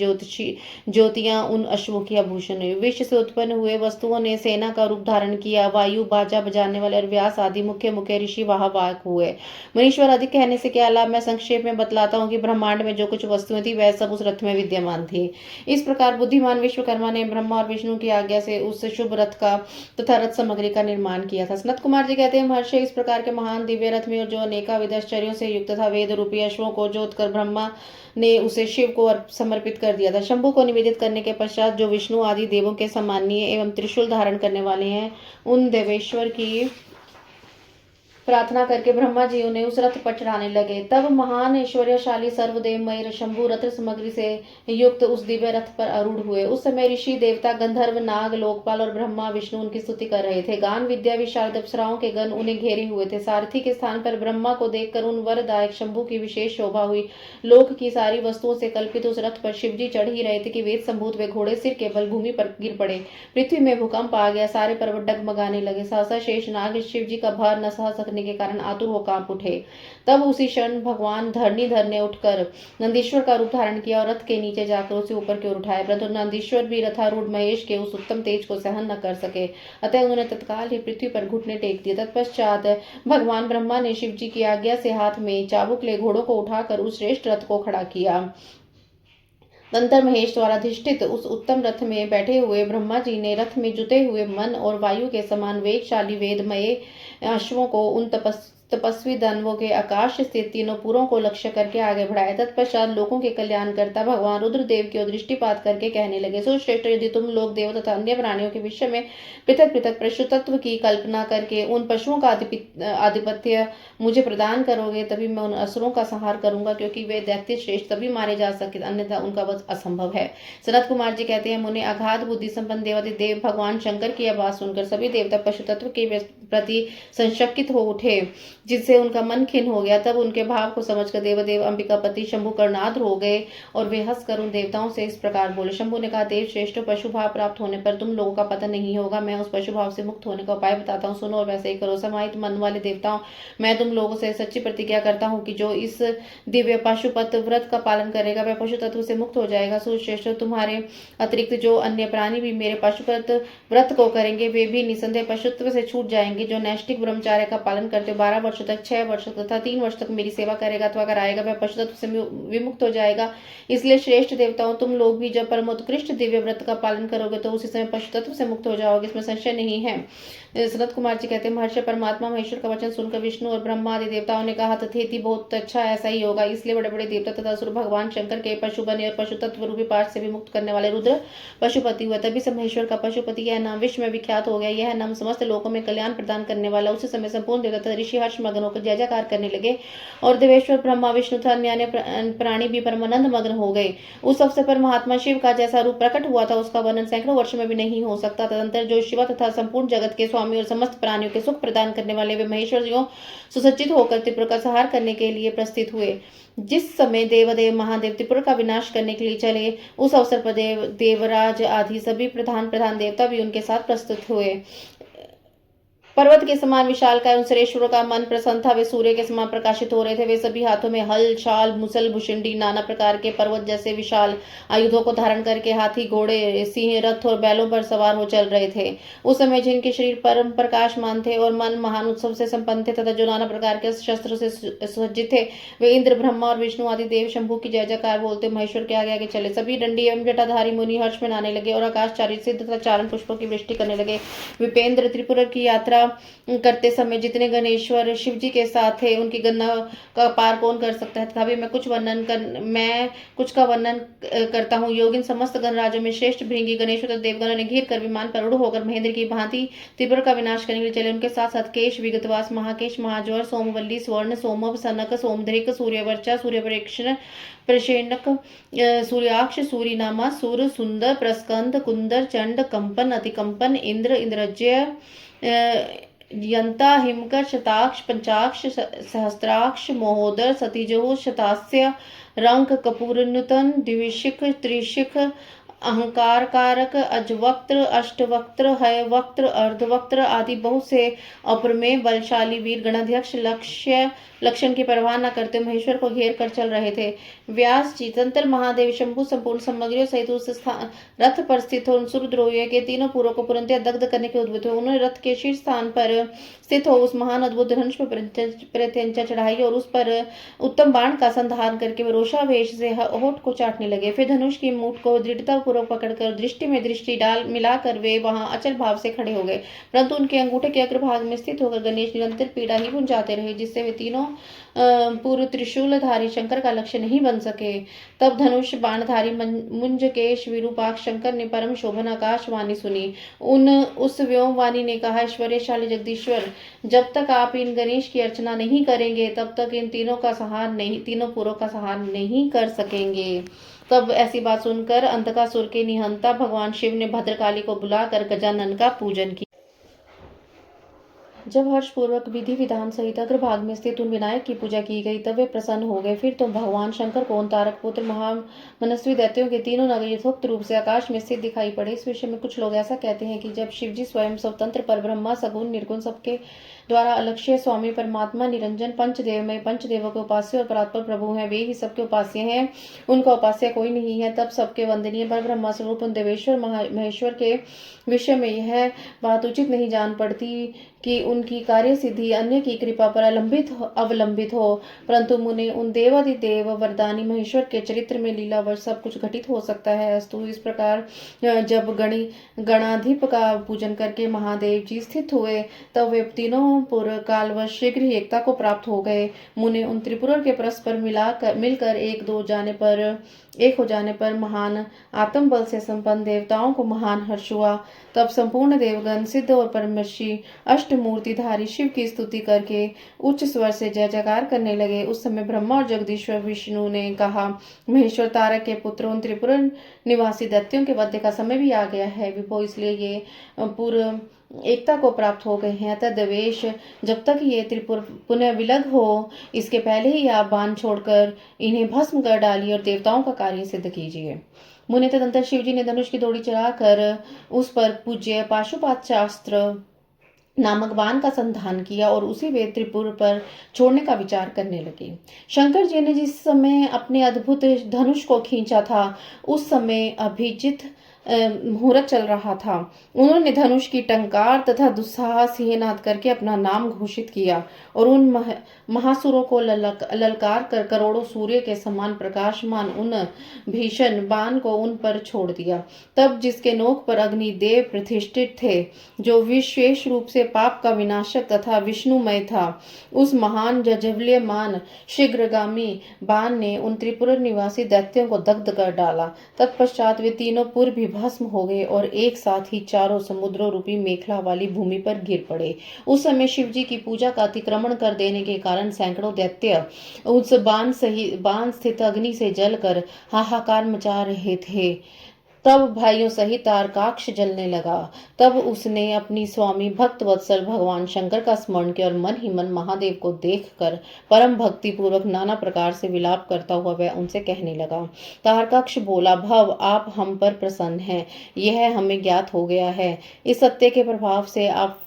ज्योतियां उन अश्वों की आभूषण हुई। विश्व से उत्पन्न हुए वस्तुओं ने सेना का रूप धारण किया। वायु, बाजा बजाने वाले और व्यास आदि मुख्य मुख्य ऋषि वाहक हुए। मनीश्वर अधिक कहने से क्या लाभ, मैं संक्षेप में बतलाता हूँ कि ब्रह्मांड में जो कुछ वस्तुएं थी वह सब उस रथ में विद्यमान थी। इस प्रकार बुद्धिमान विश्वकर्मा ने ब्रह्मा और विष्णु की आज्ञा से उस शुभ रथ का तथा रथ सामग्री का निर्माण किया था। सनत कुमार जी कहते हैं, महर्षि इस प्रकार के महान दिव्य रथ में जो अनेकाविध आश्चर्यों से युक्त था, वेद रूपी अश्वों को जोतकर ब्रह्मा ने उसे शिव को समर्पित कर दिया था। शंभु को निवेदित करने के पश्चात जो विष्णु आदि देवों के सम्मानीय एवं त्रिशूल धारण करने वाले हैं, उन देवेश्वर की प्रार्थना करके ब्रह्मा जी उन्हें उस रथ पर चढ़ाने लगे। तब महान ऐश्वर्यशाली सर्वदेवमय शंभु रथ सामग्री से युक्त उस दिव्य रथ पर आरूढ़ हुए। उस समय ऋषि, देवता, गंधर्व, नाग, लोकपाल और ब्रह्मा विष्णु उनकी स्तुति कर रहे थे। गान विद्या विशारद अप्सराओं के गण उन्हें घेरे हुए थे। सारथी के स्थान पर ब्रह्मा को देखकर उन वरदायक शंभु की विशेष शोभा हुई। लोक की सारी वस्तुओं से कल्पित उस रथ पर शिवजी चढ़ ही रहे थे कि वेद संभूत वे घोड़े सिर के बल भूमि पर गिर पड़े। पृथ्वी में भूकंप आ गया। सारे पर्वत डगमगाने लगे। सहसा शेष नाग शिवजी का भार न सह सकने के कारण आतुर कांप उठे। तब उसी क्षण भगवान धरणीधर ने उठकर नंदीश्वर का रूप धारण किया और रथ के नीचे जाकर उसे ऊपर की ओर उठाया, परंतु नंदीश्वर भी रथारूढ़ महेश के उस उत्तम तेज को सहन न कर सके। अतः उन्होंने तत्काल ही पृथ्वी पर घुटने टेक दिए। तत्पश्चात भगवान ब्रह्मा ने शिव जी की आज्ञा से हाथ में चाबुक ले घोड़ों को उठाकर उस श्रेष्ठ रथ को खड़ा किया। तंत्र महेश द्वारा अधिष्ठित उस उत्तम रथ में बैठे हुए ब्रह्मा जी ने रथ में जुटे हुए मन और वायु के समान वेगशाली वेदमय अश्वों को उन तपस्वी दानवों के आकाश स्थित तीनों पुरों को लक्ष्य करके आगे बढ़ाया। तत्पश्चात लोगों के कल्याण करता भगवान रुद्रदेव की ओर दृष्टिपात करके कहने लगे, सुश्रेष्ठ, यदि तुम लोग देव तथा अन्य प्राणियों के विषय में पृथक पृथक पशु तत्व की कल्पना करके उन पशुओं का आधिपत्य मुझे प्रदान करोगे, तभी मैं उन असुरों का संहार करूंगा, क्योंकि वे दैत्य श्रेष्ठ तभी मारे जा सके, अन्यथा उनका वध असंभव है। सनत कुमार जी कहते हैं, मुने अगाध बुद्धि संपन्न देवाधिदेव भगवान शंकर की आवाज सुनकर सभी देवता पशु तत्व के प्रति संशकित हो उठे, जिससे उनका मन खिन्न हो गया। तब उनके भाव को समझकर देवदेव अंबिकापति शंभु कर्णाध्र हो गए और वे हंसकर उन देवताओं से इस प्रकार बोले। शंभु ने कहा, देव श्रेष्ठ, पशु भाव प्राप्त होने पर तुम लोगों का पतन नहीं होगा। मैं उस पशु भाव से मुक्त होने का उपाय बताता हूँ, सुनो और वैसे ही करो। समाहित मन वाले देवताओं, मैं तुम लोगों से सच्ची प्रतिज्ञा करता हूँ कि जो इस दिव्य पशुपत व्रत का पालन करेगा वह पशु तत्व से मुक्त हो जाएगा। सुश्रेष्ठ, तुम्हारे अतिरिक्त जो अन्य प्राणी भी मेरे पशुपत व्रत को करेंगे वे भी निसंदेह पशुत्व से छूट जाएंगे। जाएंगे। जो नैष्ठिक ब्रह्मचार्य का पालन करते 12 वर्षों तक, 6 वर्षों तथा 3 वर्ष तक मेरी सेवा करेगा अथवा कराएगा, वह पशु तत्व से विमुक्त हो जाएगा। इसलिए श्रेष्ठ देवताओं, तुम लोग भी जब परमोत्कृष्ट दिव्य व्रत का पालन करोगे तो उसी समय पशु तत्व से मुक्त हो जाओगे, इसमें संशय नहीं है। सनत कुमार जी कहते हैं, महर्षि परमात्मा महेश्वर का वचन सुनकर विष्णु और ब्रह्मा आदि देवताओं ने कहा, तथेति, बहुत अच्छा, ऐसा ही होगा। इसलिए बड़े बड़े देवता तथा असुर भगवान शंकर के पशु बने और पशु तत्व रूपी पाठ से विमुक्त करने वाले रुद्र पशुपति हुए। तभी से महेश्वर का पशुपति यह नाम विश्व में विख्यात हो गया। यह नाम समस्त लोकों में कल्याण प्रदान करने वाला। उसी समय संपूर्ण देवता तथा ऋषि हर्ष मग्न होकर जय जयकार करने लगे और देवेश्वर ब्रह्मा विष्णु तथा अन्य प्राणी भी परमानंद मग्न हो गए। उस अवसर पर महात्मा शिव का जैसा रूप प्रकट हुआ था उसका वर्णन सैकड़ों वर्षों में भी नहीं हो सकता। तदंतर जो शिवा तथा संपूर्ण जगत के स्वामी और समस्त प्राणियों के सुख प्रदान करने वाले वे महेश्वर जी सुसज्जित होकर त्रिपुर का संहार करने के लिए प्रस्थित हुए। जिस समय देवदेव महादेव त्रिपुर का विनाश करने के लिए चले, उस अवसर पर देवराज आदि सभी प्रधान देवता भी उनके साथ प्रस्तुत हुए। पर्वत के समान विशाल का उन सुरेश्वरों का मन प्रसन्न था। वे सूर्य के समान प्रकाशित हो रहे थे। वे सभी हाथों में हल, शाल, मुसल, भुषुंडी, नाना प्रकार के पर्वत जैसे विशाल आयुधों को धारण करके हाथी, घोड़े, सिंह, रथ और बैलों पर सवार हो चल रहे थे। उस समय जिनके शरीर परम प्रकाशमान थे और मन महान उत्सव से संपन्न थे तथा जो नाना प्रकार के शस्त्र से सुसज्जित थे, वे इंद्र, ब्रह्मा और विष्णु आदि देव शंभु की जय जयकार बोलते महेश्वर के आगे आगे चले। सभी दंडी एवं जटाधारी मुनि हर्ष में नाने लगे और आकाशचारी सिद्ध तथा चारण पुष्पों की वृष्टि करने लगे। विपेंद्र त्रिपुर की यात्रा करते समय जितने गणेश्वर शिव जी के साथ थे, उनकी गणना का पार कौन कर सकता है। तथापि मैं कुछ का वर्णन करता हूँ। योगिन समस्त गणराज्यों में श्रेष्ठ भृंगी गणेश्वर देवगणों ने घिर कर विमान पर उड़ होकर महेंद्र की भांति त्रिपुर का विनाश करने के लिए चले। उनके साथ साथ केश, विगतवास, महाकेश, महाज्वर, सोमवल्ली, स्वर्ण, सोमव, सनक, सोमधृक, सूर्यवर्चा, सूर्यप्रेक्षण, प्रशेनक, सूर्याक्ष, सूरीनामा, सूर, सुंदर, प्रस्कंद, कुंदर, चंड, कंपन, अतिकंपन, इंद्र, इंद्रज्य, यंता, हिमकर, शताक्ष, पंचाक्ष, सहस्त्राक्ष, महोदर, सतीजो, शतास्य, रंक, कपूरनुतन, द्विशिख, त्रिशिख, अहंकार कारक, अजवक्त्र, अष्टवक्त्र, हयवक्त्र, अर्धवक्त्र आदि बहुत से अप्रमेय बलशाली वीर गणाध्यक्ष लक्षण की परवाह न करते महेश्वर को घेर कर चल रहे थे। व्यास जी, तंत्र, महादेव, शंभु संपूर्ण सामग्रियों सहित उस रथ पर स्थित हो सूर्यद्रोहियों के तीनों पुरों को पुरंत दग्ध करने के उद्भूत हुए। उन्होंने रथ के शीर्ष स्थान पर स्थित हो उस महान अद्भुत धनुष पर प्रत्यंचा चढ़ाई और उस पर उत्तम बाण का संधान करके वे रोषावेश से होठ को चाटने लगे। फिर धनुष की मूठ को दृढ़ता पूर्वक पकड़कर दृष्टि में दृष्टि डाल मिलाकर वे वहां अचल भाव से खड़े हो गए, परंतु उनके अंगूठे के अग्रभाग में स्थित होकर गणेश निरंतर पीड़ा ही पुंजाते रहे, जिससे वे तीनों पूर्व त्रिशूलधारी शंकर का लक्ष्य नहीं बन सके। तब धनुष बाणधारी मुंजकेश विरूपाक्ष शंकर ने परम शोभन आकाशवाणी सुनी। उस व्योमवाणी ने कहा, ऐश्वर्यशाली जगदीश्वर, जब तक आप इन गणेश की अर्चना नहीं करेंगे तब तक इन तीनों पुरों का संहार नहीं कर सकेंगे। तब ऐसी बात सुनकर अंधकासुर के निहंता भगवान शिव ने भद्रकाली को बुलाकर गजानन का पूजन किया। जब हर्षपूर्वक विधि विधान सहित अग्रभाग में स्थित उन विनायक की पूजा की गई तब वे प्रसन्न हो गए। फिर तो भगवान शंकर को उन तारक पुत्र महामनस्वी दैत्यों के तीनों नगर यथोक्त रूप से आकाश में स्थित दिखाई पड़े। इस विषय में कुछ लोग ऐसा कहते हैं कि जब शिवजी स्वयं स्वतंत्र पर ब्रह्मा सगुण निर्गुण सबके द्वारा अलक्ष्य स्वामी परमात्मा निरंजन पंचदेव में पंचदेवों के उपास्य और परात्पर प्रभु हैं, वे ही सबके उपास्य हैं, उनका उपास्य कोई नहीं है, तब सबके वंदनीय पर ब्रह्मा स्वरूप उन देवेश्वर महेश्वर के विषय में यह बात उचित नहीं जान पड़ती कि उनकी कार्य सिद्धि अन्य की कृपा पर अवलंबित हो, परंतु मुने उन देवादिदेव वरदानी महेश्वर के चरित्र में लीलावश सब कुछ घटित हो सकता है। अस्तु इस प्रकार जब गणाधिप का पूजन करके महादेव जी स्थित हुए तब वे तीनों पुर कालवश शीघ्र ही एकता को प्राप्त हो गए। मुने उन त्रिपुर के परस्पर मिलकर एक हो जाने पर महान आत्म बल से संपन्न देवताओं को महान हर्ष हुआ। तब संपूर्ण देवगण सिद्ध और परमर्षि अष्टमूर्तिधारी शिव की स्तुति करके उच्च स्वर से जय जयकार करने लगे। उस समय ब्रह्मा और जगदीश्वर विष्णु ने कहा, महेश्वर तारक के पुत्र उन त्रिपुर निवासी दैत्यों के वध का समय भी आ गया है विभो, इसलिए ये पूर्व एकता को प्राप्त हो गए हैं। अतः देवेश, जब तक ये त्रिपुर पुनः विलग हो इसके पहले ही आप बाण छोड़कर इन्हें भस्म कर डालिए और देवताओं का कार्य सिद्ध कीजिए। मुनि तदंतर शिवजी ने धनुष की डोरी चढ़ाकर उस पर पूज्य पाशुपात शास्त्र नामक बाण का संधान किया और उसी वे त्रिपुर पर छोड़ने का विचार करने लगे। शंकर जी ने जिस समय अपने अद्भुत धनुष को खींचा था उस समय अभिजित मुहूर्त चल रहा था। उन्होंने धनुष की टंकार तथा दुस्साहस सिंहनाद करके अपना नाम घोषित किया और उन महासुरों को ललकार कर करोड़ों सूर्य के समान प्रकाशमान उन भीषण बाण को उन पर छोड़ दिया। तब जिसके नोक पर अग्निदेव प्रतिष्ठित थे, जो विशेष रूप से पाप का विनाशक तथा विष्णुमय था, उस महान जजवल्यमान शीघ्रगामी बाण ने उन त्रिपुर निवासी दैत्यों को दग्ध कर डाला। तत्पश्चात वे तीनों पुर भी भस्म हो गए और एक साथ ही चारों समुद्रों रूपी मेखला वाली भूमि पर गिर पड़े। उस समय शिव जी की पूजा का अतिक्रमण कर देने के कारण सैकड़ों दैत्य उस बाण स्थित अग्नि से जलकर हाहाकार मचा रहे थे। तब भाइयों सहित तारकाक्ष जलने लगा। तब उसने अपनी स्वामी भक्त वत्सल भगवान शंकर का स्मरण किया और मन ही मन महादेव को देखकर परम भक्ति पूर्वक नाना प्रकार से विलाप करता हुआ वह उनसे कहने लगा। तारकाक्ष बोला, भव आप हम पर प्रसन्न हैं, यह हमें ज्ञात हो गया है। इस सत्य के प्रभाव से आप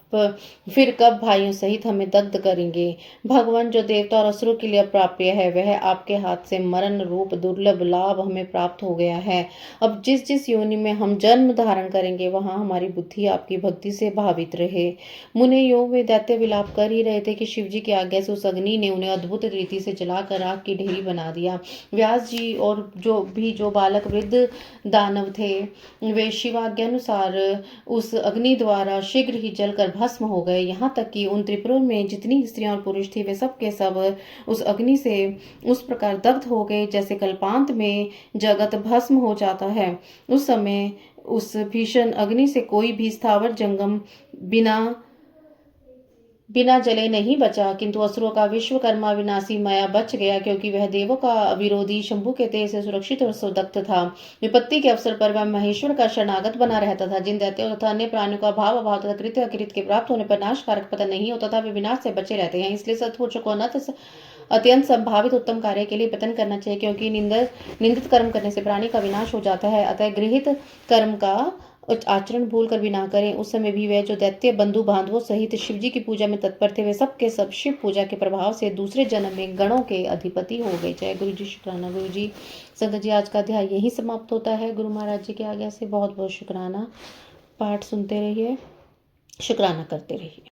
फिर कब भाइयों सहित हमें दग्ध करेंगे? भगवान जो देवता और असुरों के लिए अप्राप्य है, वह आपके हाथ से मरण रूप दुर्लभ लाभ हमें प्राप्त हो गया है। अब जिस जिस योनि में हम जन्म धारण करेंगे, वहां हमारी बुद्धि आपकी भक्ति से भावित रहे। मुने योग में दैत्य विलाप कर ही रहे थे कि शिव जी की आज्ञा से उस अग्नि ने उन्हें अद्भुत रीति से जलाकर आग की ढेरी बना दिया। व्यास जी और जो बालक वृद्ध दानव थे, वे शिवाज्ञानुसार उस अग्नि द्वारा शीघ्र ही जलकर भस्म हो गए। यहाँ तक कि उन त्रिपुरों में जितनी स्त्रियां और पुरुष थे, वे सब के सब उस अग्नि से उस प्रकार दग्ध हो गए जैसे कल्पांत में जगत भस्म हो जाता है। उस समय उस भीषण अग्नि से कोई भी स्थावर जंगम बिना जले नहीं बचा, किंतु असुरों का विश्वकर्मा विनाशी माया बच गया, क्योंकि वह देवों का विरोधी शंभु के तेज से सुरक्षित और सुदग्ध था। विपत्ति के अवसर पर वह महेश्वर का शरणागत बना रहता था। जिन दैत्यों तथा अन्य प्राणियों का भाव अभाव तथा कृत्य अकृत्य के प्राप्त होने पर नाशकारक पतन नहीं होता था, वे विनाश से बचे रहते हैं। इसलिए सत्पुरुषों को अत्यंत संभावित उत्तम कार्य के लिए पतन करना चाहिए, क्योंकि निंदित कर्म करने से प्राणी का विनाश हो जाता है। अतः गृहित कर्म का आचरण भूल कर भी ना करें। उस समय भी वे जो दैत्य बंधु बांधवों सहित शिव जी की पूजा में तत्पर थे, वे सब के सब शिव पूजा के प्रभाव से दूसरे जन्म में गणों के अधिपति हो गए। जय गुरु जी, शुक्राना गुरु जी। संगत जी, आज का अध्याय यही समाप्त होता है। गुरु महाराज जी की आज्ञा से बहुत बहुत शुक्राना। पाठ सुनते रहिए, शुक्राना करते रहिए।